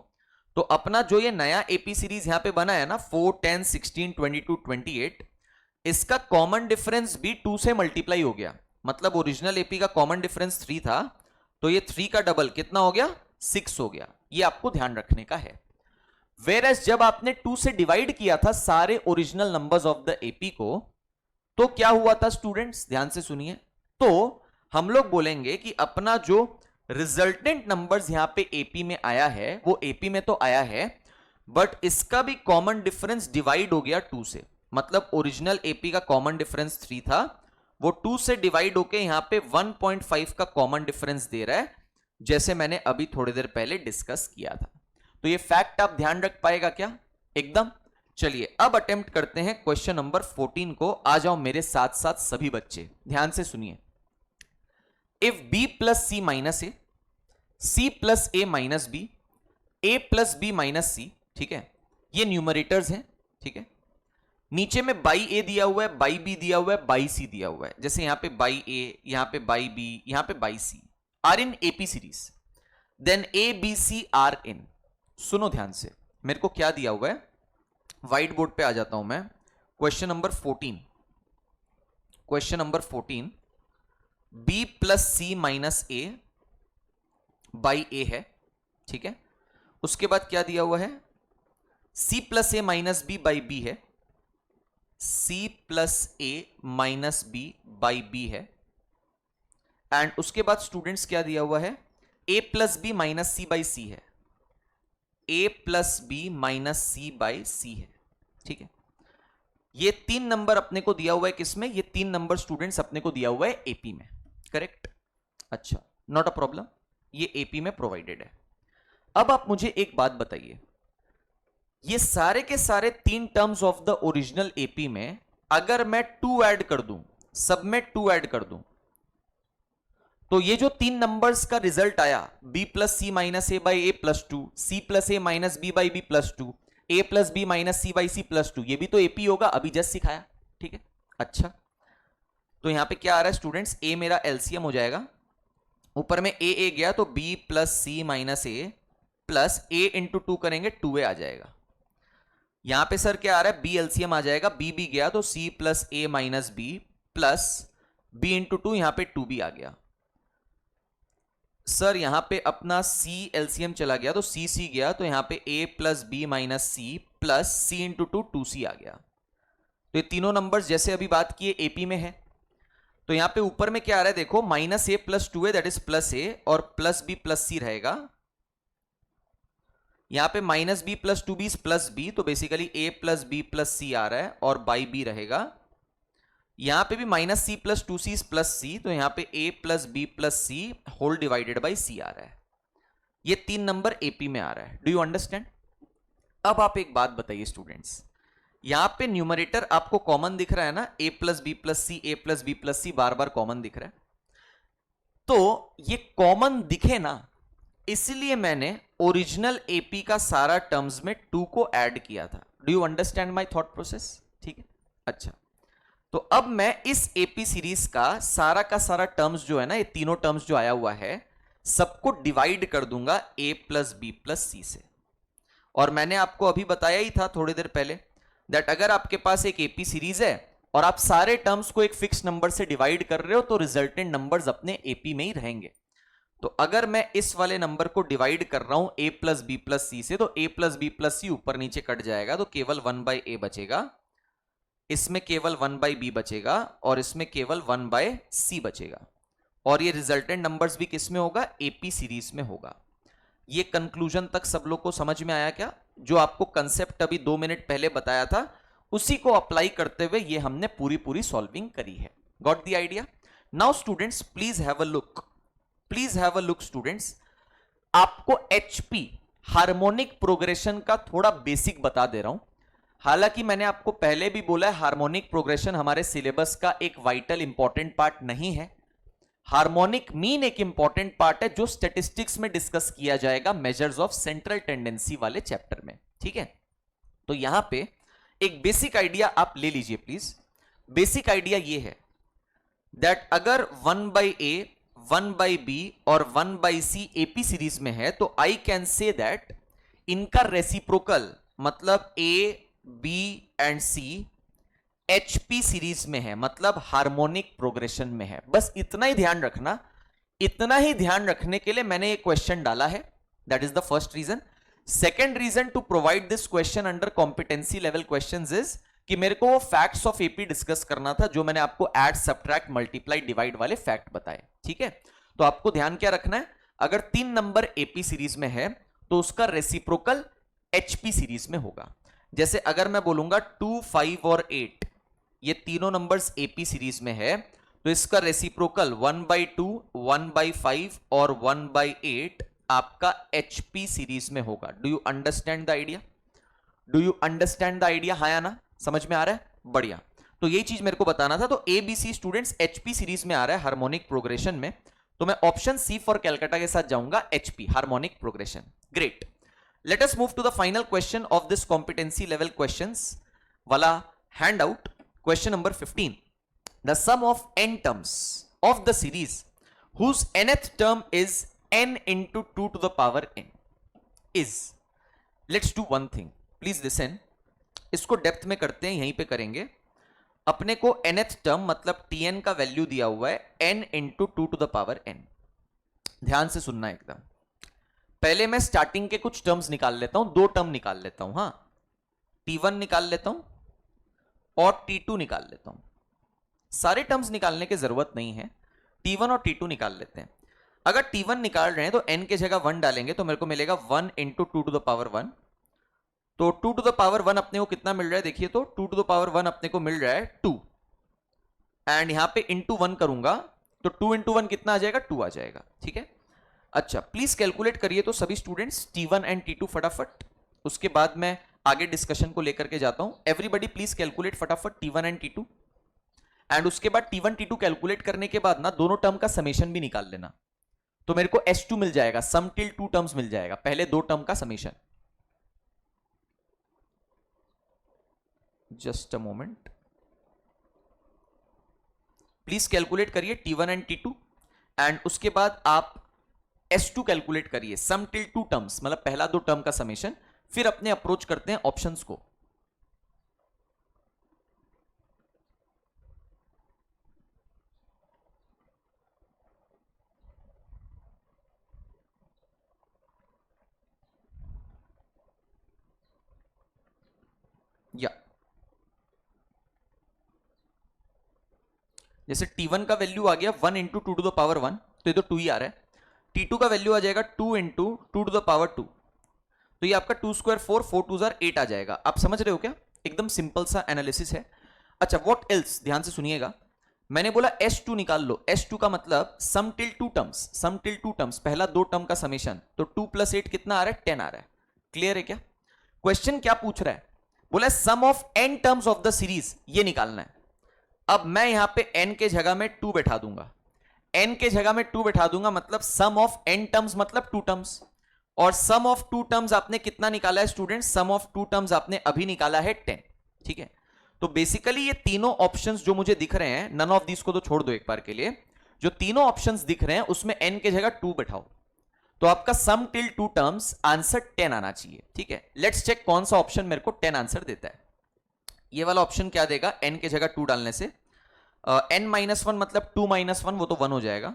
तो अपना जो ये नया एपी सीरीज यहां पे बना है ना 4 10 16 22 28, इसका कॉमन डिफरेंस भी 2 से मल्टीप्लाई हो गया। मतलब ओरिजिनल एपी का कॉमन डिफरेंस 3 था, तो ये 3 का डबल कितना हो गया? 6 हो गया। ये आपको ध्यान रखने का है। वेयरएज जब आपने 2 से डिवाइड किया था सारे original numbers of the AP को, तो क्या हुआ था स्टूडेंट्स? ध्यान से सुनिए। तो हम लोग बोलेंगे कि अपना जो रिजल्टेंट नंबर्स यहां पे एपी में आया है वो एपी में तो आया है, बट इसका भी कॉमन डिफरेंस डिवाइड हो गया 2 से। मतलब ओरिजिनल एपी का कॉमन डिफरेंस 3 था, वो 2 से डिवाइड होके यहां पे 1.5 का कॉमन डिफरेंस दे रहा है, जैसे मैंने अभी थोड़ी देर पहले डिस्कस किया था। तो ये फैक्ट आप ध्यान रख पाएगा क्या? एकदम। चलिए अब अटेम्प्ट करते हैं क्वेश्चन नंबर 14 को। आ जाओ मेरे साथ साथ सभी बच्चे, ध्यान से सुनिए। If b + c - a C plus A minus B, A plus B minus C, ठीक है, ये न्यूमरेटर्स हैं, ठीक है। नीचे में बाई ए दिया हुआ है, बाई बी दिया हुआ है, बाई सी दिया हुआ है। जैसे यहां पे बाई ए, यहां पे बाई बी, यहां पे by C are in AP series, then A B C are in. सुनो ध्यान से, मेरे को क्या दिया हुआ है, व्हाइट बोर्ड पे आ जाता हूं मैं। Question number 14, question number 14, B plus C minus A by A है, ठीक है। उसके बाद क्या दिया हुआ है, C plus A minus B by B है, C plus A minus B by B है। एंड उसके बाद स्टूडेंट्स क्या दिया हुआ है, A plus B minus C by C है, A plus B minus C by C है, ठीक है। ये 3 नंबर अपने को दिया हुआ है किसमें, ये 3 नंबर स्टूडेंट्स अपने को दिया हुआ है एपी में, करेक्ट। अच्छा, नॉट अ प्रॉब्लम, ये एपी में प्रोवाइडेड है। अब आप मुझे एक बात बताइए, ये सारे के सारे 3 terms of the original AP में अगर मैं 2 ऐड कर दूं, सब में 2 ऐड कर दूं, तो ये जो 3 नंबर्स का रिजल्ट आया, b plus C minus A by A plus 2, C plus A minus B by B plus 2, A plus B minus C by C plus 2, ये भी तो एपी होगा, अभी जस्ट सिखाया, ठीक है। अच्छा, तो यहां पे क्या आ रहा है स्टूडेंट्स, ए मेरा एलसीएम हो जाएगा, ऊपर में ए गया तो b plus C minus A plus A into 2 करेंगे 2a आ जाएगा। यहां पे सर क्या आ रहा है, b एलसीएम आ जाएगा, b भी गया तो c plus A minus B plus b into 2, यहां पे 2b आ गया। सर यहां पे अपना c एलसीएम चला गया तो c गया, तो यहां पे a plus B minus C plus c into 2 2c आ गया। तो ये तीनों नंबर्स जैसे अभी बात किए एपी में है, तो यहां पे ऊपर में क्या आ रहा है देखो, minus A plus 2a that is plus A, और प्लस बी प्लस सी रहेगा। यहां पे minus B plus 2b plus B, तो basically a plus B plus C आ रहा है और बाई बी रहेगा। यहां पे भी minus C plus 2c plus C, तो यहां पे a plus B plus C whole divided by C आ रहा है। ये 3 नंबर एपी में आ रहा है, डू यू अंडरस्टैंड। अब आप एक बात बताइए स्टूडेंट्स, यहां पे न्यूमरेटर आपको कॉमन दिख रहा है ना, a plus B plus C, A plus B plus C बार बार कॉमन दिख रहा है। तो ये कॉमन दिखे ना, इसलिए मैंने ओरिजिनल एपी का सारा टर्म्स में 2 को ऐड किया था। Do you understand my thought process, ठीक है। अच्छा, तो अब मैं इस एपी सीरीज का सारा टर्म्स जो है ना, ये तीनों टर्म्स जो आया हुआ है, सबको डिवाइड कर दूंगा a प्लस बी प्लस सी से। और मैंने आपको अभी बताया ही था थोड़ी देर पहले दैट अगर आपके पास एक एपी सीरीज है और आप सारे टर्म्स को एक फिक्स नंबर से डिवाइड कर रहे हो, तो रिजल्टेंट नंबर्स अपने एपी में ही रहेंगे। तो अगर मैं इस वाले नंबर को डिवाइड कर रहा हूं a प्लस बी प्लस सी से, तो a प्लस बी प्लस सी ऊपर नीचे कट जाएगा, तो केवल 1 बाई ए बचेगा, इसमें केवल 1 बाई बी बचेगा, और इसमें केवल 1 बाय सी बचेगा। और ये रिजल्टेंट नंबर्स भी किस में होगा, एपी सीरीज में होगा। ये कंक्लूजन तक सब लोग को समझ में आया क्या, जो आपको कंसेप्ट अभी 2 मिनट पहले बताया था, उसी को अप्लाई करते हुए ये हमने पूरी सॉल्विंग करी है। Got the idea. Now students please have a look, please have a look students. आपको एचपी हार्मोनिक प्रोग्रेशन का थोड़ा बेसिक बता दे रहा हूं। हालांकि मैंने आपको पहले भी बोला है, हार्मोनिक प्रोग्रेशन हमारे सिलेबस का एक वाइटल इंपॉर्टेंट पार्ट नहीं है। हार्मोनिक मीन एक इंपॉर्टेंट पार्ट है जो स्टैटिस्टिक्स में डिस्कस किया जाएगा मेजर्स ऑफ सेंट्रल टेंडेंसी वाले चैप्टर में, ठीक है। तो यहां पे एक बेसिक आइडिया आप ले लीजिए प्लीज। बेसिक आइडिया ये है दैट अगर 1 बाई ए, 1 बाई बी और 1 बाई सी एपी सीरीज में है, तो आई कैन से दैट इनका रेसिप्रोकल मतलब A, B and C HP series में है, मतलब हार्मोनिक प्रोग्रेशन में है। बस इतना ही ध्यान रखना। इतना ही ध्यान रखने के लिए मैंने एक क्वेश्चन डाला है, that is the first reason. Second reason to provide this question under competency level questions is कि मेरे को वो फैक्ट्स ऑफ एपी डिस्कस करना था, जो मैंने आपको ऐड, सब्ट्रैक्ट, मल्टीप्लाई, डिवाइड वाले फैक्ट बताए, ठीक है। तो आपको ध्यान क्या रखना है, अगर 3 नंबर एपी सीरीज में है तो उसका रेसिप्रोकल एचपी सीरीज में होगा। जैसे अगर मैं बोलूंगा 2, 5 और 8, ये तीनों नंबर्स एपी सीरीज में है, तो इसका रेसिप्रोकल 1/2, 1/5 और 1/8 आपका एचपी सीरीज में होगा। Do you understand the idea, do you understand the idea, हाँ या ना, समझ में आ रहा है, बढ़िया। तो यही चीज मेरे को बताना था। तो एबीसी स्टूडेंट्स एचपी सीरीज में आ रहा है हार्मोनिक प्रोग्रेशन में, तो मैं ऑप्शन सी फॉर कैलकाटा के साथ जाऊंगा, HP, harmonic progression. Great, let us move to the final question of this competency level questions वाला hand out. Question number 15, the sum of n terms of the series whose nth term is n into 2 to the power n is, let's do one thing, please listen, इसको depth में करते हैं, यहीं पे करेंगे। अपने को nth टर्म मतलब tn का वैल्यू दिया हुआ है n into 2 to the power n। ध्यान से सुनना एकदम। पहले मैं स्टार्टिंग के कुछ टर्म्स निकाल लेता हूं, दो टर्म निकाल लेता हूं, हाँ, t1 निकाल लेता हूं और t2 निकाल लेता हूं। सारे टर्म्स निकालने की जरूरत नहीं है, t1 और t2 निकाल लेते हैं। अगर t1 निकाल रहे हैं तो n के जगह 1 डालेंगे तो मेरे को मिलेगा 1 into 2 to the power 1। तो 2 to the power 1 अपने को कितना मिल रहा है, देखिए तो 2 to the power 1 अपने को मिल रहा है 2, एंड यहां पे इंटू 1 करूंगा तो 2 into 1 कितना आ जाएगा, 2 आ जाएगा, ठीक है। अच्छा, प्लीज कैलकुलेट करिए तो सभी स्टूडेंट्स t1 एंड t2 फटाफट, उसके बाद मैं आगे डिस्कशन को लेकर के जाता हूं। एवरीबडी प्लीज कैलकुलेट फटाफट t1 एंड t2, एंड उसके बाद t1 t2 कैलकुलेट करने के बाद ना दोनों टर्म का समेशन भी निकाल लेना, तो मेरे को S2 मिल जाएगा, सम टिल 2 टर्म्स मिल जाएगा, पहले दो टर्म का summation. Just a moment, please calculate करिए t1 एंड t2, एंड उसके बाद आप S2 कैलकुलेट करिए, सम टिल 2 टर्म्स मतलब पहला दो टर्म का समेशन, फिर अपने अप्रोच करते हैं ऑप्शंस को। या जैसे t1 का वैल्यू आ गया 1 into 2 to the power 1, तो ये तो 2 ही आ रहा है। t2 का वैल्यू आ जाएगा 2 into 2 to the power 2, तो ये आपका 2 square 4, 4 2 8 आ जाएगा। आप समझ रहे हो क्या, एकदम सिंपल सा एनालिसिस है। अच्छा, व्हाट एल्स, ध्यान से सुनिएगा, मैंने बोला S2 निकाल लो। S2 का मतलब सम टिल 2 टर्म्स, सम टिल 2 टर्म्स, पहला दो टर्म का समेशन, तो 2 + 8 कितना आ रहा है, 10 आ रहा है। क्लियर है क्या? क्वेश्चन क्या पूछ रहा है, बोला sum of n terms of the series, ये निकालना है। अब मैं यहां पे n के जगह में 2 बैठा दूंगा, n के जगह में 2 बैठा दूंगा, मतलब सम ऑफ n टर्म्स मतलब 2 टर्म्स, और सम ऑफ 2 टर्म्स आपने कितना निकाला है स्टूडेंट, सम ऑफ 2 टर्म्स आपने अभी निकाला है 10, ठीक है। तो बेसिकली ये तीनों ऑप्शंस जो मुझे दिख रहे हैं, नन ऑफ दिस को तो छोड़ दो एक बार के लिए, जो तीनों ऑप्शंस दिख रहे हैं उसमें n के जगह 2 बैठाओ, तो आपका सम टिल 2 टर्म्स आंसर 10 आना चाहिए, ठीक है। लेट्स चेक कौन सा ऑप्शन मेरे को 10 आंसर देता है। ये वाला ऑप्शन क्या देगा, n के जगह 2 डालने से n - 1 मतलब 2 - 1, वो तो 1 हो जाएगा।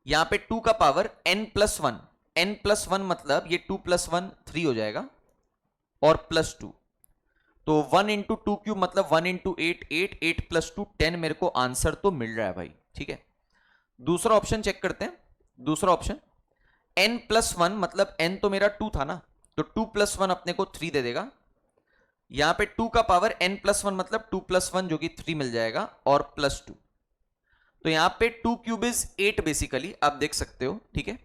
यहां पे 2 का पावर n + 1, n + 1 मतलब ये 2 + 1 3 हो जाएगा, और +2, तो 1 × 2 क्यूब मतलब 1 × 8, 8, 8 + 2 10, मेरे को आंसर तो मिल रहा है भाई, ठीक है। दूसरा ऑप्शन चेक करते हैं। दूसरा ऑप्शन n + 1 मतलब n तो मेरा 2 था ना, तो 2 + 1 अपने को 3 दे देगा। यहां पे 2 का पावर n + 1 मतलब 2 + 1 जो कि 3 मिल जाएगा, और +2, तो यहां पे 2 क्यूब इज 8 बेसिकली, आप देख सकते हो, ठीक है।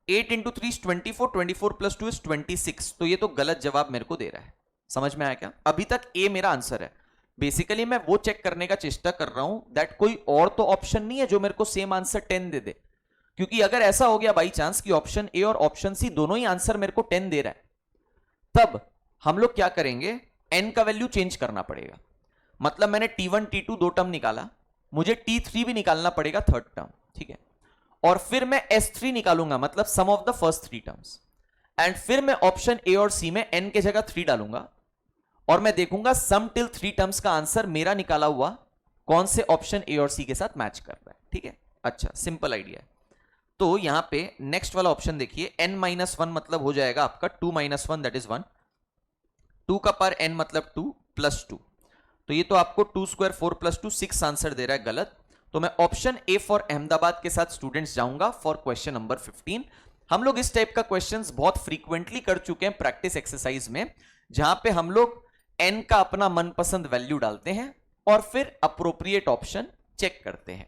8 × 3 is 24, 24 + 2 is 26, तो ये तो गलत जवाब मेरे को दे रहा है। समझ में आया क्या? अभी तक ए मेरा आंसर है। बेसिकली मैं वो चेक करने का चेष्टा कर रहा हूं दैट कोई और तो ऑप्शन नहीं है जो मेरे को सेम आंसर 10 दे दे, क्योंकि अगर ऐसा हो गया बाई चांस कि ऑप्शन ए और ऑप्शन सी दोनों ही आंसर मेरे को 10 दे रहा है, तब हम लोग क्या करेंगे, n का वैल्यू चेंज करना पड़ेगा। मतलब मैंने t1 t2 दो टर्म निकाला, मुझे t3 भी निकालना पड़ेगा, थर्ड टर्म, ठीक है। और फिर मैं S3 निकालूंगा, मतलब sum of the first 3 terms, and फिर मैं ऑप्शन ए और सी में n के जगह 3 डालूंगा, और मैं देखूंगा सम टिल 3 टर्म्स का आंसर मेरा निकाला हुआ कौन से ऑप्शन ए और सी के साथ मैच कर रहा है, ठीक है। अच्छा, सिंपल आइडिया है। तो यहां पे नेक्स्ट वाला ऑप्शन देखिए, n - 1 मतलब हो जाएगा आपका 2 - 1 दैट इज 1, 2 का पावर n मतलब 2 + 2, तो ये तो आपको 2 स्क्वायर 4 + 2 6 आंसर दे रहा है, गलत। तो मैं ऑप्शन ए फॉर अहमदाबाद के साथ स्टूडेंट्स जाऊंगा फॉर क्वेश्चन नंबर 15। हम लोग इस टाइप का क्वेश्चंस बहुत फ्रीक्वेंटली कर चुके हैं प्रैक्टिस एक्सरसाइज में, जहां पे हम लोग n का अपना मनपसंद वैल्यू डालते हैं और फिर अप्रोप्रिएट ऑप्शन चेक करते हैं।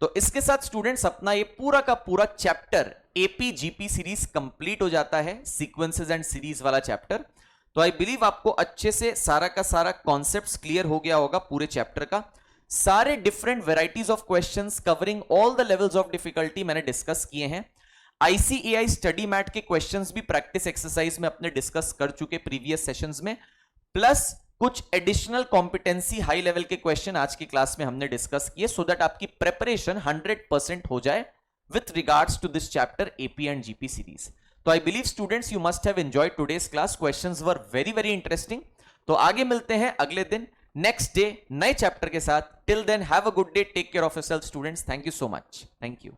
तो इसके साथ स्टूडेंट्स अपना ये पूरा का पूरा chapter AP GP series complete हो जाता है, सीक्वेंसेस एंड सीरीज वाला चैप्टर। तो आई बिलीव आपको अच्छे से सारा का सारा कॉन्सेप्ट्स क्लियर हो गया होगा पूरे चैप्टर का। सारे different varieties of questions covering all the levels of difficulty मैंने डिस्कस किए हैं। आईसीएआई स्टडी मैट के क्वेश्चंस भी प्रैक्टिस एक्सरसाइज में अपने डिस्कस कर चुके प्रीवियस सेशंस में, प्लस कुछ एडिशनल कॉम्पिटेंसी हाई लेवल के क्वेश्चन आज की क्लास में हमने डिस्कस किए, सो दैट आपकी प्रिपरेशन 100% हो जाए with regards to this chapter AP and GP series. तो I believe students you must have enjoyed today's class. Questions were very interesting. तो आगे मिलते हैं अगले दिन नेक्स्ट डे नए चैप्टर के साथ. Till then have a good day. Take care of yourself students. Thank you so much. Thank you.